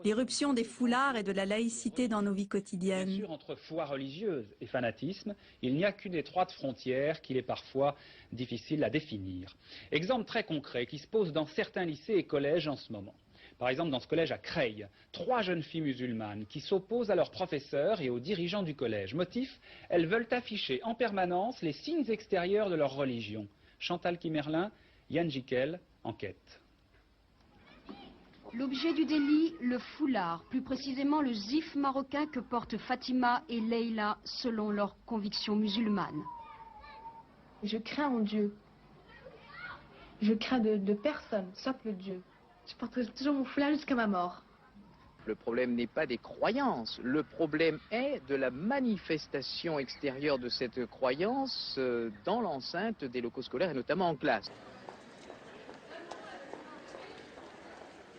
L'irruption des foulards et de la laïcité dans nos vies quotidiennes. Bien sûr, entre foi religieuse et fanatisme, il n'y a qu'une étroite frontière qu'il est parfois difficile à définir. Exemple très concret qui se pose dans certains lycées et collèges en ce moment. Par exemple, dans ce collège à Creil, 3 jeunes filles musulmanes qui s'opposent à leurs professeurs et aux dirigeants du collège. Motif, elles veulent afficher en permanence les signes extérieurs de leur religion. Chantal Kimerlin, Yann Jiquel, enquête. L'objet du délit, le foulard, plus précisément le zif marocain que portent Fatima et Leïla selon leurs convictions musulmanes. Je crains en Dieu. Je crains de personne, sauf le Dieu. Je porterai toujours mon foulard jusqu'à ma mort. Le problème n'est pas des croyances, le problème est de la manifestation extérieure de cette croyance dans l'enceinte des locaux scolaires et notamment en classe.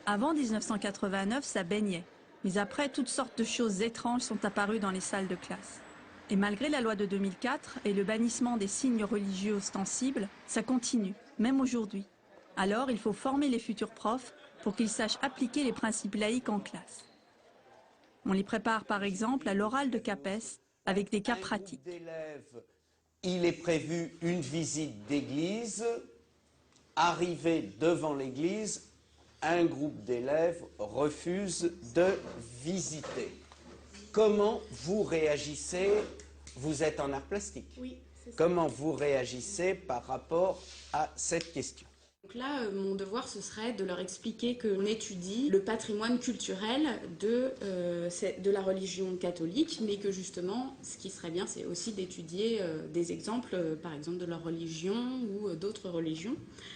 Avant 1989, ça baignait. Mais après, toutes sortes de choses étranges sont apparues dans les salles de classe. Et malgré la loi de 2004 et le bannissement des signes religieux ostensibles, ça continue, même aujourd'hui. Alors, il faut former les futurs profs pour qu'ils sachent appliquer les principes laïques en classe. On les prépare par exemple à l'oral de CAPES avec des cas pratiques. Il est prévu une visite d'église. Arrivé devant l'église, un groupe d'élèves refuse de visiter. Comment vous réagissez? Vous êtes en art plastique. Oui, c'est ça. Comment vous réagissez par rapport à cette question? Donc là, mon devoir, ce serait de leur expliquer qu'on étudie le patrimoine culturel de la religion catholique, mais que justement, ce qui serait bien, c'est aussi d'étudier des exemples, par exemple, de leur religion ou d'autres religions.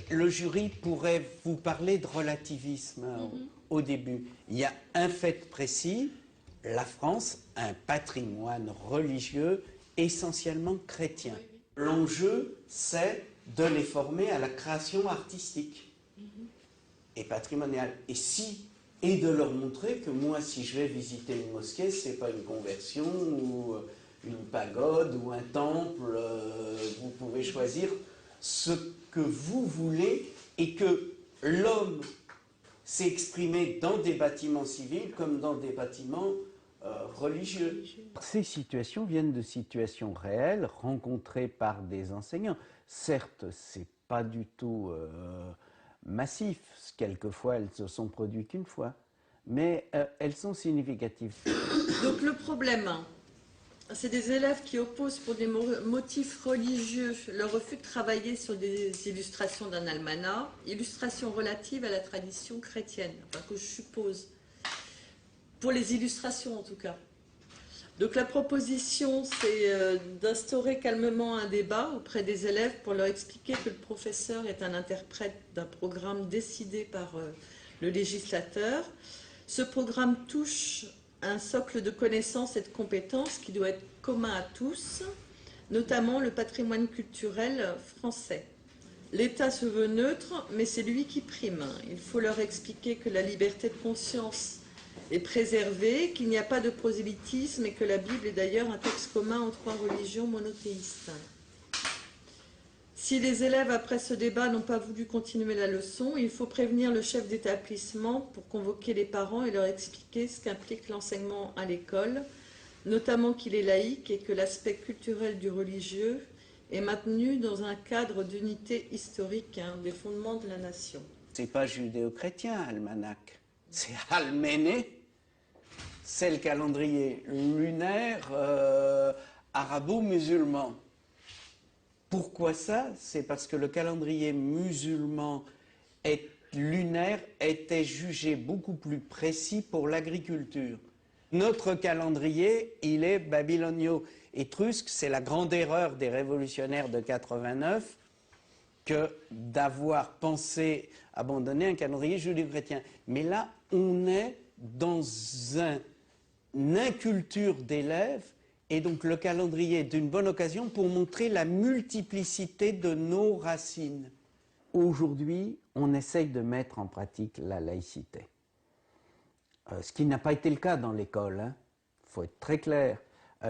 Le jury pourrait vous parler de relativisme au début. Il y a un fait précis, la France a un patrimoine religieux essentiellement chrétien. L'enjeu, c'est de les former à la création artistique et patrimoniale. Et de leur montrer que moi, si je vais visiter une mosquée, c'est pas une conversion ou une pagode ou un temple. Vous pouvez choisir ce que vous voulez et que l'homme s'est exprimé dans des bâtiments civils comme dans des bâtiments religieux. Ces situations viennent de situations réelles rencontrées par des enseignants. Certes, c'est pas du tout massif. Quelquefois, elles se sont produites qu'une fois. Mais elles sont significatives. Donc le problème, c'est des élèves qui opposent pour des motifs religieux le refus de travailler sur des illustrations d'un almanach, illustrations relatives à la tradition chrétienne, enfin, que je suppose. Pour les illustrations en tout cas. Donc la proposition, c'est d'instaurer calmement un débat auprès des élèves pour leur expliquer que le professeur est un interprète d'un programme décidé par le législateur. Ce programme touche un socle de connaissances et de compétences qui doit être commun à tous, notamment le patrimoine culturel français. L'État se veut neutre, mais c'est lui qui prime. Il faut leur expliquer que la liberté de conscience est préservée, qu'il n'y a pas de prosélytisme et que la Bible est d'ailleurs un texte commun aux 3 religions monothéistes. Si les élèves, après ce débat, n'ont pas voulu continuer la leçon, il faut prévenir le chef d'établissement pour convoquer les parents et leur expliquer ce qu'implique l'enseignement à l'école, notamment qu'il est laïque et que l'aspect culturel du religieux est maintenu dans un cadre d'unité historique des fondements de la nation. C'est pas judéo-chrétien, almanach. C'est alméné. C'est le calendrier lunaire arabo-musulman. Pourquoi ça? C'est parce que le calendrier musulman lunaire était jugé beaucoup plus précis pour l'agriculture. Notre calendrier, il est babylonio-étrusque. C'est la grande erreur des révolutionnaires de 89 que d'avoir pensé abandonner un calendrier judéo-chrétien. Mais là, on est dans une inculture d'élèves, et donc le calendrier est une bonne occasion pour montrer la multiplicité de nos racines. Aujourd'hui, on essaye de mettre en pratique la laïcité. Ce qui n'a pas été le cas dans l'école, hein. Faut être très clair.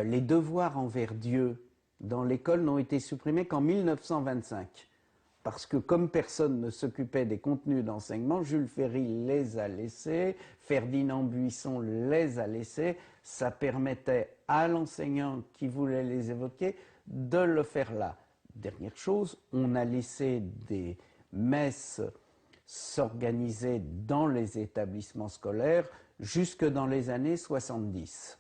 Les devoirs envers Dieu dans l'école n'ont été supprimés qu'en 1925. Parce que comme personne ne s'occupait des contenus d'enseignement, Jules Ferry les a laissés, Ferdinand Buisson les a laissés. Ça permettait à l'enseignant qui voulait les évoquer de le faire là. Dernière chose, on a laissé des messes s'organiser dans les établissements scolaires jusque dans les années 70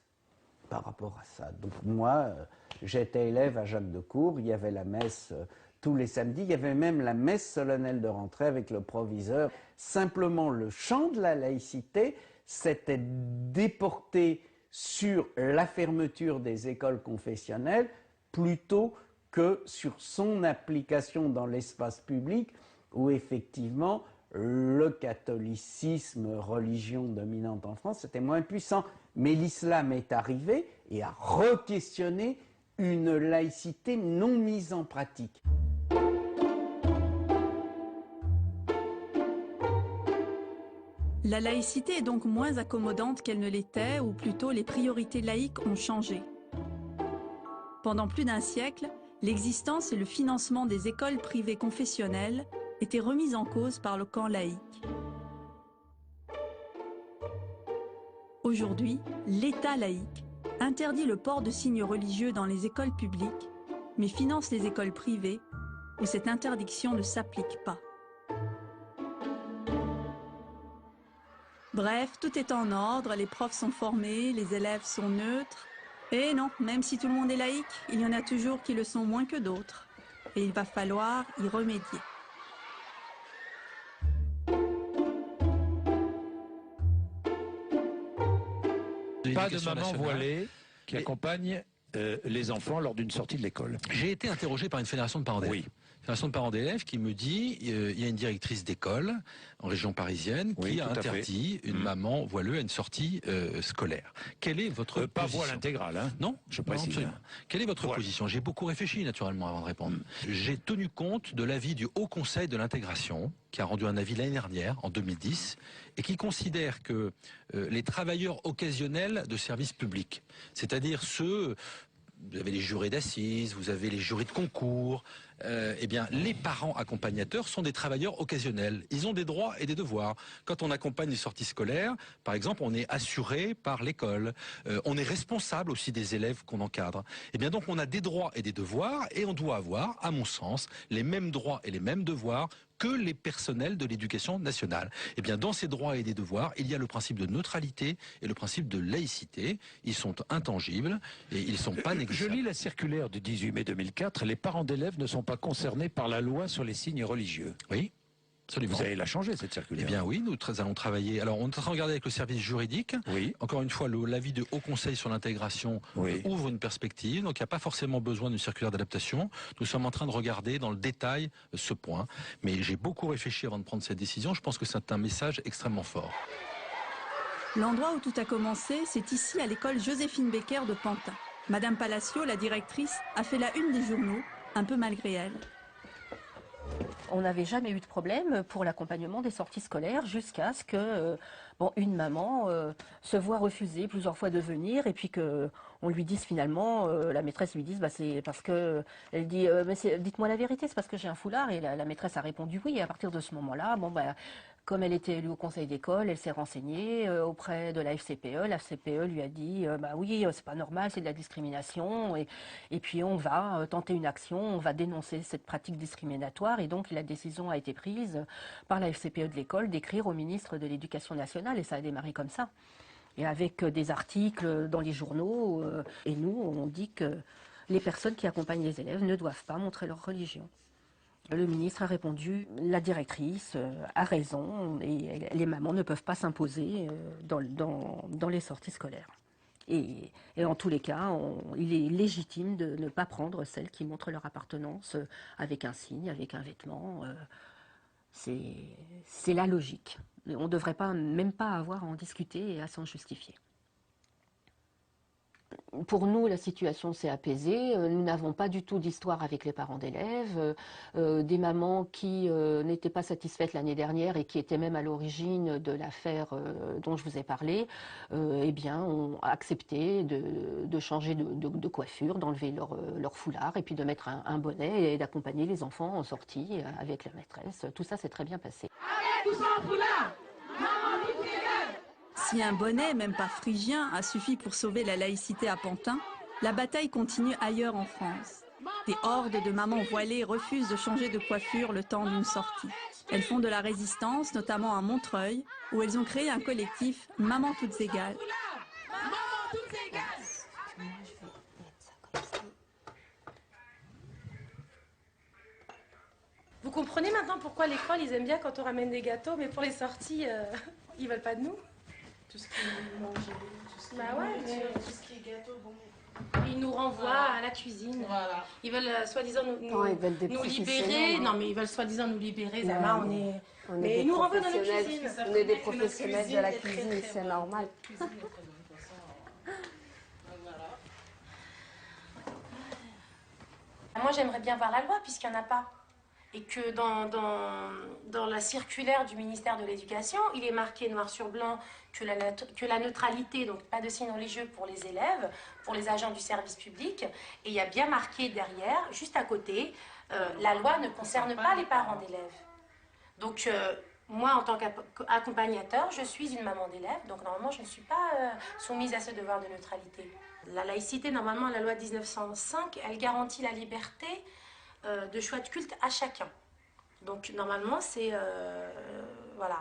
par rapport à ça. Donc moi, j'étais élève à Jacques de Cour, il y avait la messe tous les samedis, il y avait même la messe solennelle de rentrée avec le proviseur. Simplement, le champ de la laïcité s'était déporté sur la fermeture des écoles confessionnelles plutôt que sur son application dans l'espace public où effectivement le catholicisme, religion dominante en France, était moins puissant. Mais l'islam est arrivé et a re-questionné une laïcité non mise en pratique. La laïcité est donc moins accommodante qu'elle ne l'était, ou plutôt les priorités laïques ont changé. Pendant plus d'un siècle, l'existence et le financement des écoles privées confessionnelles étaient remises en cause par le camp laïque. Aujourd'hui, l'État laïque interdit le port de signes religieux dans les écoles publiques, mais finance les écoles privées où cette interdiction ne s'applique pas. Bref, tout est en ordre, les profs sont formés, les élèves sont neutres. Et non, même si tout le monde est laïque, il y en a toujours qui le sont moins que d'autres. Et il va falloir y remédier. Pas de maman voilée qui accompagne les enfants lors d'une sortie de l'école. J'ai été interrogé par une fédération de parents d'élèves. Oui. Fédération de parents d'élèves qui me dit il y a une directrice d'école en région parisienne qui a interdit une maman voileuse à une sortie scolaire. Quelle est votre pas position? voile intégral, hein? Non, je précise. Absolument. Quelle est votre position? J'ai beaucoup réfléchi naturellement avant de répondre. J'ai tenu compte de l'avis du Haut Conseil de l'intégration qui a rendu un avis l'année dernière, en 2010, et qui considère que les travailleurs occasionnels de services publics, c'est-à-dire ceux... Vous avez les jurés d'assises, vous avez les jurys de concours. Eh bien, les parents accompagnateurs sont des travailleurs occasionnels. Ils ont des droits et des devoirs. Quand on accompagne les sorties scolaires, par exemple, on est assuré par l'école. On est responsable aussi des élèves qu'on encadre. Eh bien, donc, on a des droits et des devoirs, et on doit avoir, à mon sens, les mêmes droits et les mêmes devoirs que les personnels de l'éducation nationale. Eh bien, dans ces droits et des devoirs, il y a le principe de neutralité et le principe de laïcité. Ils sont intangibles et ils ne sont pas négligeables. Je lis la circulaire du 18 mai 2004. Les parents d'élèves ne sont pas concernés par la loi sur les signes religieux. Oui. Absolument. Vous allez la changer, cette circulaire? Eh bien oui, nous allons travailler. Alors on est en train de regarder avec le service juridique. Oui. Encore une fois, l'avis du Haut Conseil sur l'intégration ouvre une perspective. Donc il n'y a pas forcément besoin d'une circulaire d'adaptation. Nous sommes en train de regarder dans le détail ce point. Mais j'ai beaucoup réfléchi avant de prendre cette décision. Je pense que c'est un message extrêmement fort. L'endroit où tout a commencé, c'est ici à l'école Joséphine Becker de Pantin. Madame Palacio, la directrice, a fait la une des journaux, un peu malgré elle. On n'avait jamais eu de problème pour l'accompagnement des sorties scolaires jusqu'à ce que une maman se voit refuser plusieurs fois de venir et puis qu'on lui dise finalement, la maîtresse lui dise c'est parce que elle dit dites-moi la vérité, c'est parce que j'ai un foulard, et la maîtresse a répondu oui, et à partir de ce moment-là, comme elle était élue au conseil d'école, elle s'est renseignée auprès de la FCPE. La FCPE lui a dit oui, c'est pas normal, c'est de la discrimination, et puis on va tenter une action, on va dénoncer cette pratique discriminatoire, et donc la décision a été prise par la FCPE de l'école d'écrire au ministre de l'Éducation nationale, et ça a démarré comme ça. Et avec des articles dans les journaux, et nous on dit que les personnes qui accompagnent les élèves ne doivent pas montrer leur religion. Le ministre a répondu, la directrice a raison et les mamans ne peuvent pas s'imposer dans les sorties scolaires. Et en tous les cas, il est légitime de ne pas prendre celles qui montrent leur appartenance avec un signe, avec un vêtement. C'est la logique. On ne devrait même pas avoir à en discuter et à s'en justifier. Pour nous, la situation s'est apaisée. Nous n'avons pas du tout d'histoire avec les parents d'élèves. Des mamans qui n'étaient pas satisfaites l'année dernière et qui étaient même à l'origine de l'affaire dont je vous ai parlé, eh bien, ont accepté de changer de coiffure, d'enlever leur foulard et puis de mettre un bonnet et d'accompagner les enfants en sortie avec la maîtresse. Tout ça s'est très bien passé. Allez, tous en foulard! Si un bonnet, même pas phrygien, a suffi pour sauver la laïcité à Pantin, la bataille continue ailleurs en France. Des hordes de mamans voilées refusent de changer de coiffure le temps d'une sortie. Elles font de la résistance, notamment à Montreuil, où elles ont créé un collectif « Mamans toutes égales ». Vous comprenez maintenant pourquoi l'école, ils aiment bien quand on ramène des gâteaux, mais pour les sorties, ils veulent pas de nous? Tout ce qui est manger, tout ce qui est tout ce qui est gâteau, bon. Ils nous renvoient à la cuisine. Voilà. Ils veulent soi-disant nous libérer. Non, mais ils veulent soi-disant nous libérer. Zama, mais ils nous renvoient dans la cuisine. On est des professionnels de la cuisine, c'est normal. Moi, j'aimerais bien voir la loi, puisqu'il n'y en a pas. Et que dans la circulaire du ministère de l'Éducation, il est marqué noir sur blanc que la neutralité, donc pas de signe religieux pour les élèves, pour les agents du service public, et il y a bien marqué derrière, juste à côté, la loi ne concerne pas les parents d'élèves. Donc moi, en tant qu'accompagnateur, je suis une maman d'élève, donc normalement je ne suis pas soumise à ce devoir de neutralité. La laïcité, normalement, la loi de 1905, elle garantit la liberté de choix de culte à chacun. Donc normalement, c'est voilà,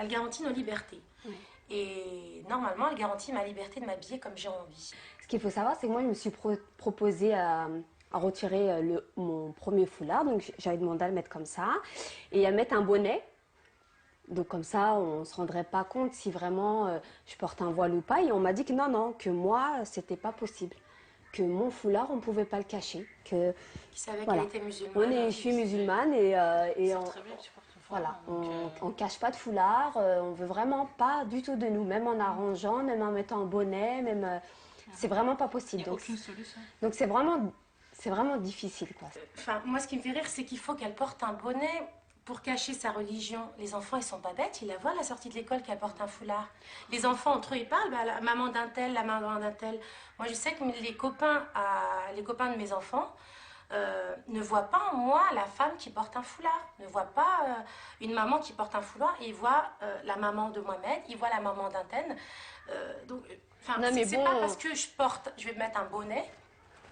elle garantit nos libertés. Oui. Et normalement, elle garantit ma liberté de m'habiller comme j'ai envie. Ce qu'il faut savoir, c'est que moi, je me suis proposée à retirer mon premier foulard. Donc j'avais demandé à le mettre comme ça et à mettre un bonnet. Donc comme ça, on ne se rendrait pas compte si vraiment je porte un voile ou pas. Et on m'a dit que non, que moi, c'était pas possible. Que mon foulard, on ne pouvait pas le cacher. Qui savait qu'elle était musulmane. Je suis musulmane et on ne cache pas de foulard. On ne veut vraiment pas du tout de nous, même en arrangeant, même en mettant un bonnet, même. C'est vraiment pas possible. Il n'y a aucune solution. Donc c'est vraiment difficile, quoi. Enfin, moi, ce qui me fait rire, c'est qu'il faut qu'elle porte un bonnet pour cacher sa religion. Les enfants, ils sont pas bêtes, ils la voient à la sortie de l'école qu'elle porte un foulard. Les enfants, entre eux, ils parlent, la maman d'un tel, la maman d'un tel. Moi, je sais que les copains de mes enfants ne voient pas en moi la femme qui porte un foulard, ne voient pas une maman qui porte un foulard, et ils voient la maman de Mohamed, ils voient la maman d'un tel. Donc, c'est pas parce que je vais mettre un bonnet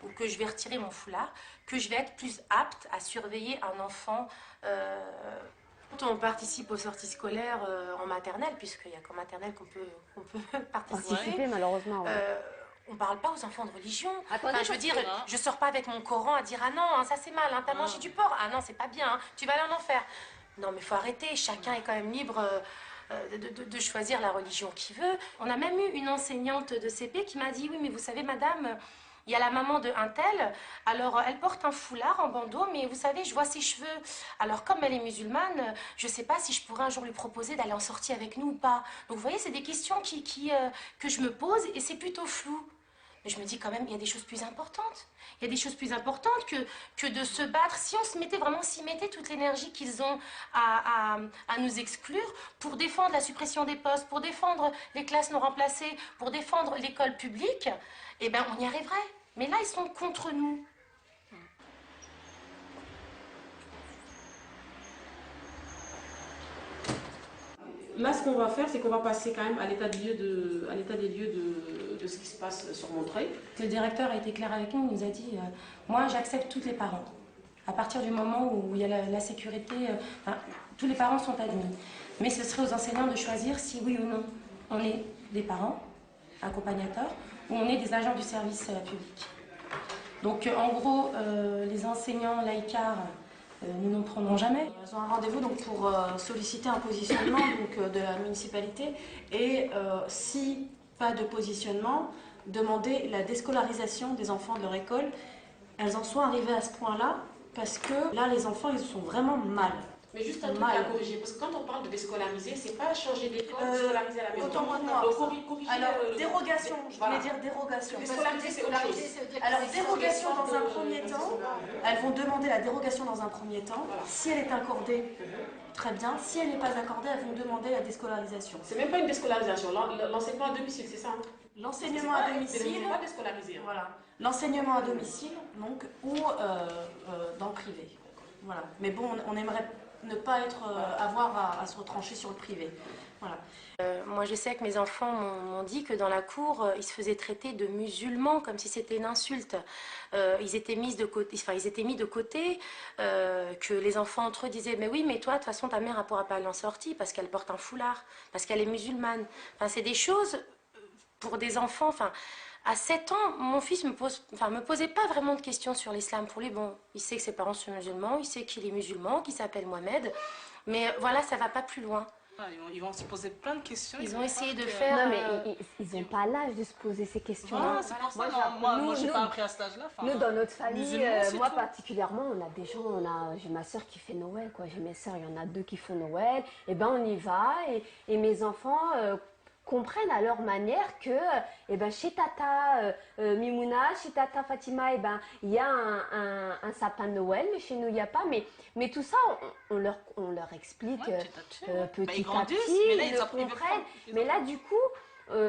ou que je vais retirer mon foulard, que je vais être plus apte à surveiller un enfant. Quand on participe aux sorties scolaires en maternelle, puisqu'il n'y a qu'en maternelle qu'on peut participer, malheureusement. On ne parle pas aux enfants de religion. Enfin, je veux dire, je ne sors pas avec mon Coran à dire « Ah non, hein, ça c'est mal, hein, t'as mangé du porc. Ah non, c'est pas bien, hein, tu vas aller en enfer. » Non, mais il faut arrêter. Chacun est quand même libre de choisir la religion qu'il veut. On a même eu une enseignante de CP qui m'a dit « Oui, mais vous savez, madame, il y a la maman de un tel, alors elle porte un foulard en bandeau, mais vous savez, je vois ses cheveux. Alors comme elle est musulmane, je ne sais pas si je pourrais un jour lui proposer d'aller en sortie avec nous ou pas. » Donc vous voyez, c'est des questions que je me pose et c'est plutôt flou. Mais je me dis quand même, il y a des choses plus importantes. Il y a des choses plus importantes que de se battre. Si on s'y mettait toute l'énergie qu'ils ont à nous exclure pour défendre la suppression des postes, pour défendre les classes non remplacées, pour défendre l'école publique, eh bien, on y arriverait. Mais là, ils sont contre nous. Là, ce qu'on va faire, c'est qu'on va passer quand même à l'état des lieux de ce qui se passe sur Montreuil. Le directeur a été clair avec nous, il nous a dit moi, j'accepte tous les parents. À partir du moment où il y a la sécurité, tous les parents sont admis. Mais ce serait aux enseignants de choisir si oui ou non on est des parents, accompagnateurs, ou on est des agents du service public. Donc, en gros, les enseignants laïcards nous n'en prendrons jamais. Elles ont un rendez-vous donc pour solliciter un positionnement de la municipalité et si pas de positionnement, demander la déscolarisation des enfants de leur école. Elles en sont arrivées à ce point-là parce que là les enfants ils sont vraiment mal. Mais juste un truc à corriger, parce que quand on parle de déscolariser, c'est pas changer d'école, scolariser à la maison. Autant pour moi. Alors, dérogation, je voulais dire dérogation. Déscolariser, c'est autre chose. Alors, dérogation dans un premier temps, elles vont demander la dérogation dans un premier temps. Si elle est accordée, très bien. Si elle n'est pas accordée, elles vont demander la déscolarisation. C'est même pas une déscolarisation, l'enseignement à domicile, c'est ça? L'enseignement à domicile. Pas déscolarisé. Voilà. L'enseignement à domicile, donc, ou dans le privé. Voilà. Mais bon, on aimerait ne pas avoir à se retrancher sur le privé. Voilà. Moi, je sais que mes enfants m'ont dit que dans la cour, ils se faisaient traiter de musulmans comme si c'était une insulte. Ils étaient mis de côté, que les enfants entre eux disaient « Mais oui, mais toi, de toute façon, ta mère ne pourra pas aller en sortie parce qu'elle porte un foulard, parce qu'elle est musulmane. » Enfin, c'est des choses pour des enfants... Enfin, à 7 ans, mon fils me posait pas vraiment de questions sur l'islam. Pour lui, bon, il sait que ses parents sont musulmans, il sait qu'il est musulman, qu'il s'appelle Mohamed. Mais voilà, ça va pas plus loin. Ils vont se poser plein de questions. Ils ont essayé de faire... Non, mais ils n'ont pas l'âge de se poser ces questions-là. C'est pour ça, moi je n'ai pas appris à cet âge-là. Nous, dans notre famille, moi particulièrement, on a des gens, j'ai ma soeur qui fait Noël, quoi. J'ai mes soeurs, il y en a 2 qui font Noël. Et ben on y va, et mes enfants... comprennent à leur manière que chez Tata Mimouna, chez Tata Fatima, il y a un sapin de Noël, mais chez nous il n'y a pas. Mais tout ça, on leur explique petit à petit, ils le comprennent. Mais là, du coup,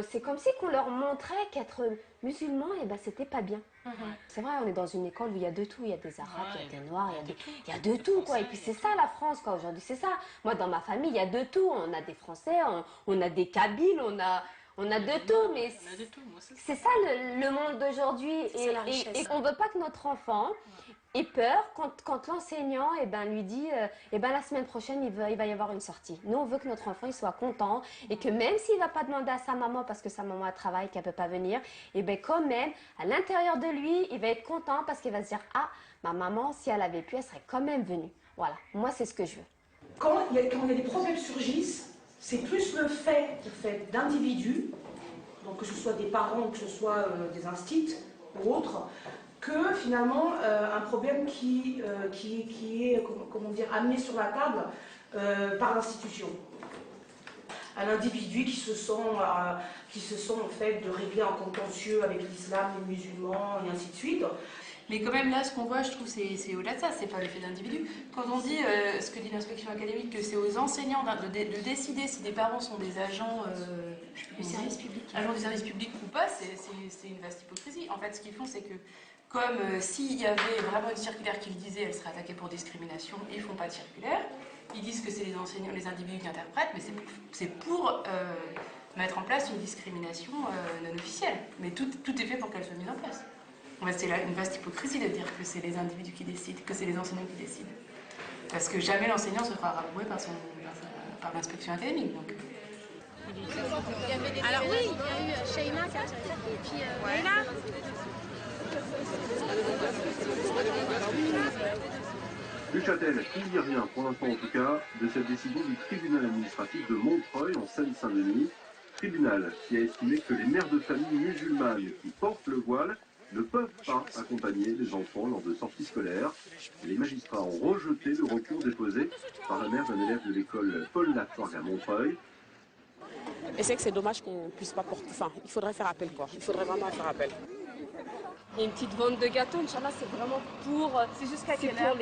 c'est comme si qu'on leur montrait qu'être musulman, c'était pas bien. C'est vrai, on est dans une école où il y a de tout. Il y a des Arabes, il y a des Noirs, il y a de tout, quoi. Et puis c'est ça la France, quoi. Aujourd'hui, c'est ça. Moi, dans ma famille, il y a de tout. On a des Français, on a des Kabyles, on a de tout. Mais c'est ça le monde d'aujourd'hui. Et on ne veut pas que notre enfant ait peur quand l'enseignant lui dit la semaine prochaine, il va y avoir une sortie. Nous, on veut que notre enfant il soit content et que même s'il ne va pas demander à sa maman parce que sa maman travaille, qu'elle ne peut pas venir, quand même, à l'intérieur de lui, il va être content parce qu'il va se dire « Ah, ma maman, si elle avait pu, elle serait quand même venue. » Voilà, moi, c'est ce que je veux. Quand des problèmes surgissent, c'est plus le fait d'individus, donc que ce soit des parents ou que ce soit des instituts ou autres, que finalement un problème qui est amené sur la table par l'institution. Un individu qui se sent en fait de régler un contentieux avec l'islam, les musulmans et ainsi de suite. Mais quand même là, ce qu'on voit, je trouve, c'est au-delà de ça, c'est pas l'effet d'individu. Quand on dit, ce que dit l'inspection académique, que c'est aux enseignants de décider si des parents sont des agents du service public, agents du service public ou pas, c'est une vaste hypocrisie. En fait, ce qu'ils font, c'est que comme s'il y avait vraiment une circulaire qui le disait, elle serait attaquée pour discrimination, ils font pas de circulaire. Ils disent que c'est les enseignants, les individus qui interprètent, mais c'est pour mettre en place une discrimination non officielle. Mais tout est fait pour qu'elle soit mise en place. C'est une vaste hypocrisie de dire que c'est les individus qui décident, que c'est les enseignants qui décident. Parce que jamais l'enseignant se fera rabrouer par l'inspection académique. Donc. Alors oui, il y a eu Sheina qui a et puis Leïla. Neuchâtel, il n'y a rien, pour l'instant en tout cas, de cette décision du tribunal administratif de Montreuil en Seine-Saint-Denis. Tribunal qui a estimé que les mères de famille musulmanes qui portent le voile ne peuvent pas accompagner les enfants lors de sorties scolaires. Les magistrats ont rejeté le recours déposé par la mère d'un élève de l'école Paul Laforgue à Montreuil. Et c'est que c'est dommage qu'on ne puisse pas porter... Enfin, il faudrait faire appel, quoi. Il faudrait vraiment faire appel. Il y a une petite vente de gâteaux, Inch'Allah, c'est vraiment pour... C'est jusqu'à quelle heure ?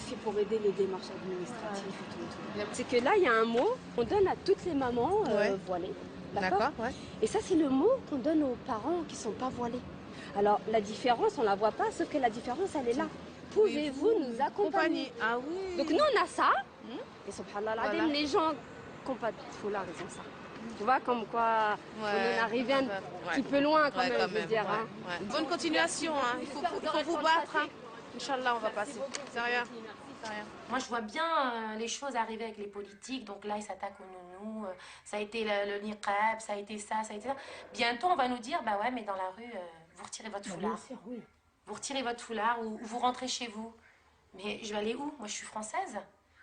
C'est pour aider les démarches administratives et tout. C'est que là, il y a un mot qu'on donne à toutes les mamans voilées. D'accord, ouais. Et ça, c'est le mot qu'on donne aux parents qui ne sont pas voilés. Alors, la différence, on ne la voit pas, sauf que la différence, elle est là. Pouvez-vous nous accompagner ? Ah oui. Donc, nous, on a ça. Et subhanallah, voilà. Les gens qui n'ont pas de foulard, ils ont ça. Tu vois, comme quoi, on est arrivé un petit peu loin, quand même, je veux dire. Hein. Bonne continuation, hein. Il faut vous battre. Hein. Inch'Allah, on va passer. C'est rien. Moi, je vois bien les choses arriver avec les politiques. Donc là, ils s'attaquent aux nounous. Ça a été le niqab, ça a été ça, ça a été ça. Bientôt, on va nous dire, bah ouais, mais dans la rue, vous retirez votre foulard. Bien sûr, oui. Vous retirez votre foulard ou vous rentrez chez vous. Mais je vais aller où? Moi, je suis française.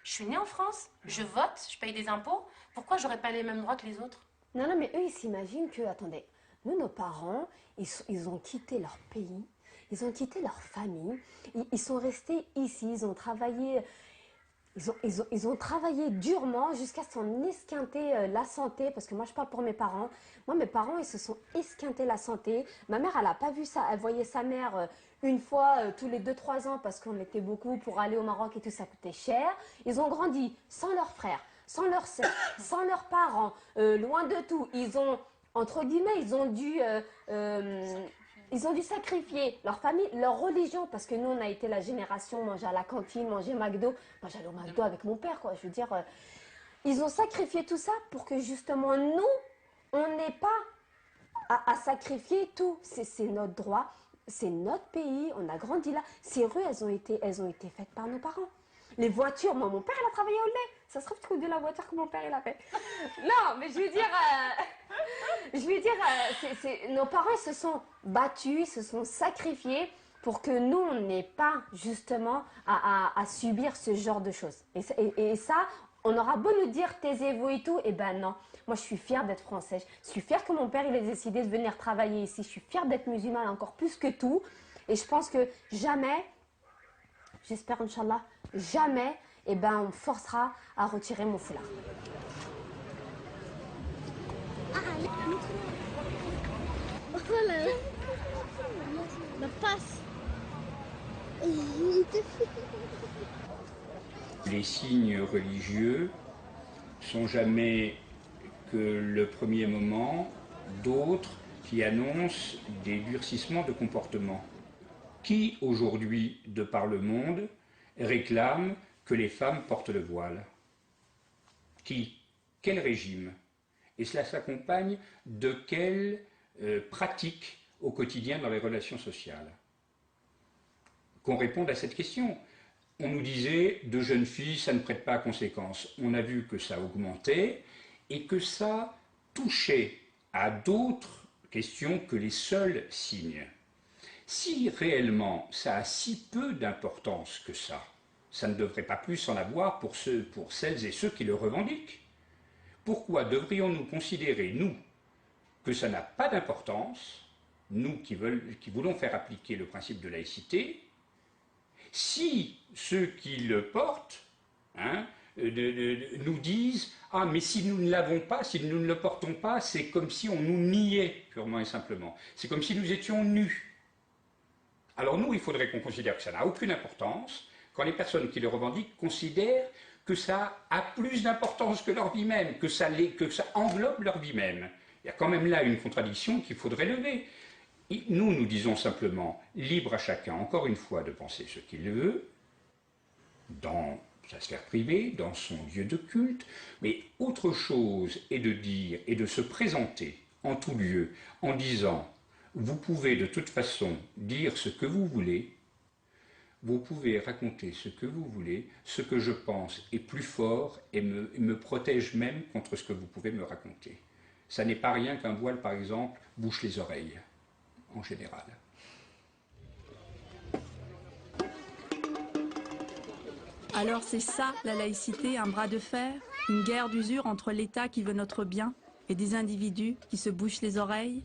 Je suis née en France. Je vote, je paye des impôts. Pourquoi j'aurais pas les mêmes droits que les autres? Non, non, mais eux, ils s'imaginent que, attendez, nous, nos parents, ils ont quitté leur pays, ils ont quitté leur famille, ils sont restés ici, ils ont travaillé... Ils ont travaillé durement jusqu'à s'en esquinter la santé, parce que moi je parle pour mes parents. Moi mes parents ils se sont esquintés la santé. Ma mère elle n'a pas vu ça, elle voyait sa mère une fois tous les 2-3 ans parce qu'on était beaucoup pour aller au Maroc et tout ça coûtait cher. Ils ont grandi sans leurs frères, sans leurs sœurs, sans leurs parents, loin de tout. Ils ont, entre guillemets, ils ont dû sacrifier leur famille, leur religion, parce que nous, on a été la génération manger à la cantine, manger McDo. Moi, j'allais au McDo avec mon père, quoi. Je veux dire, ils ont sacrifié tout ça pour que, justement, nous, on n'ait pas à sacrifier tout. C'est notre droit, c'est notre pays, on a grandi là. Ces rues, elles ont été faites par nos parents. Les voitures, moi, mon père, il a travaillé au lait. Ça se trouve trop de la voiture que mon père, il a fait. Non, mais je veux dire, nos parents se sont battus, se sont sacrifiés pour que nous, on n'ait pas, justement, à subir ce genre de choses. Et ça, on aura beau nous dire, taisez-vous et tout, eh ben non. Moi, je suis fière d'être française. Je suis fière que mon père, il ait décidé de venir travailler ici. Je suis fière d'être musulmane encore plus que tout. Et je pense que jamais... J'espère, Inch'Allah, jamais, eh ben, on me forcera à retirer mon foulard. Voilà. La passe. Les signes religieux sont jamais que le premier moment d'autres qui annoncent des durcissements de comportement. Qui, aujourd'hui, de par le monde, réclame que les femmes portent le voile? Qui? Quel régime? Et cela s'accompagne de quelles pratiques au quotidien dans les relations sociales? Qu'on réponde à cette question. On nous disait, de jeunes filles, ça ne prête pas à conséquence. On a vu que ça augmentait et que ça touchait à d'autres questions que les seuls signes. Si réellement ça a si peu d'importance que ça ne devrait pas plus en avoir pour celles et ceux qui le revendiquent. Pourquoi devrions-nous considérer, nous, que ça n'a pas d'importance, nous qui voulons faire appliquer le principe de laïcité, si ceux qui le portent nous disent « Ah, mais si nous ne l'avons pas, si nous ne le portons pas, c'est comme si on nous niait, purement et simplement. C'est comme si nous étions nus. » Alors nous, il faudrait qu'on considère que ça n'a aucune importance, quand les personnes qui le revendiquent considèrent que ça a plus d'importance que leur vie même, que ça englobe leur vie même. Il y a quand même là une contradiction qu'il faudrait lever. Et nous disons simplement, libre à chacun, encore une fois, de penser ce qu'il veut, dans sa sphère privée, dans son lieu de culte, mais autre chose est de dire et de se présenter en tout lieu en disant « Vous pouvez de toute façon dire ce que vous voulez, vous pouvez raconter ce que vous voulez, ce que je pense est plus fort et me protège même contre ce que vous pouvez me raconter. » Ça n'est pas rien qu'un voile, par exemple, bouche les oreilles, en général. Alors c'est ça, la laïcité, un bras de fer, une guerre d'usure entre l'État qui veut notre bien et des individus qui se bouchent les oreilles?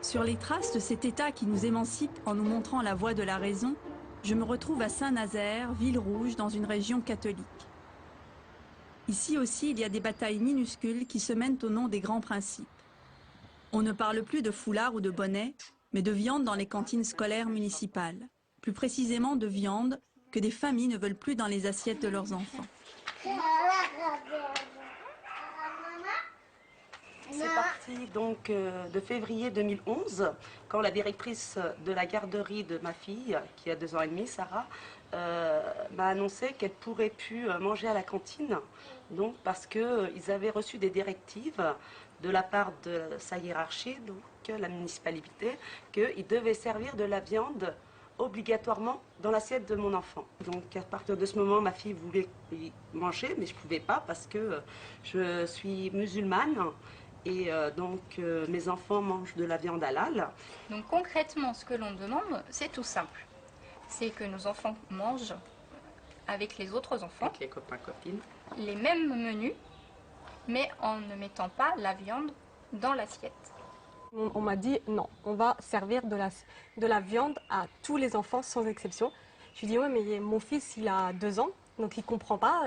Sur les traces de cet État qui nous émancipe en nous montrant la voie de la raison, je me retrouve à Saint-Nazaire, ville rouge, dans une région catholique. Ici aussi, il y a des batailles minuscules qui se mènent au nom des grands principes. On ne parle plus de foulard ou de bonnet, mais de viande dans les cantines scolaires municipales. Plus précisément de viande que des familles ne veulent plus dans les assiettes de leurs enfants. C'est parti donc de février 2011, quand la directrice de la garderie de ma fille, qui a 2 ans et demi, Sarah, m'a annoncé qu'elle pourrait plus manger à la cantine, donc parce qu'ils avaient reçu des directives de la part de sa hiérarchie, donc la municipalité, qu'ils devaient servir de la viande obligatoirement dans l'assiette de mon enfant. Donc à partir de ce moment, ma fille voulait manger, mais je ne pouvais pas parce que je suis musulmane et donc mes enfants mangent de la viande halal. Donc concrètement, ce que l'on demande, c'est tout simple. C'est que nos enfants mangent avec les autres enfants, avec les copains, copines, les mêmes menus, mais en ne mettant pas la viande dans l'assiette. On m'a dit non, on va servir de la viande à tous les enfants sans exception. Je lui ai dit ouais, mais mon fils il a 2 ans, donc il comprend pas.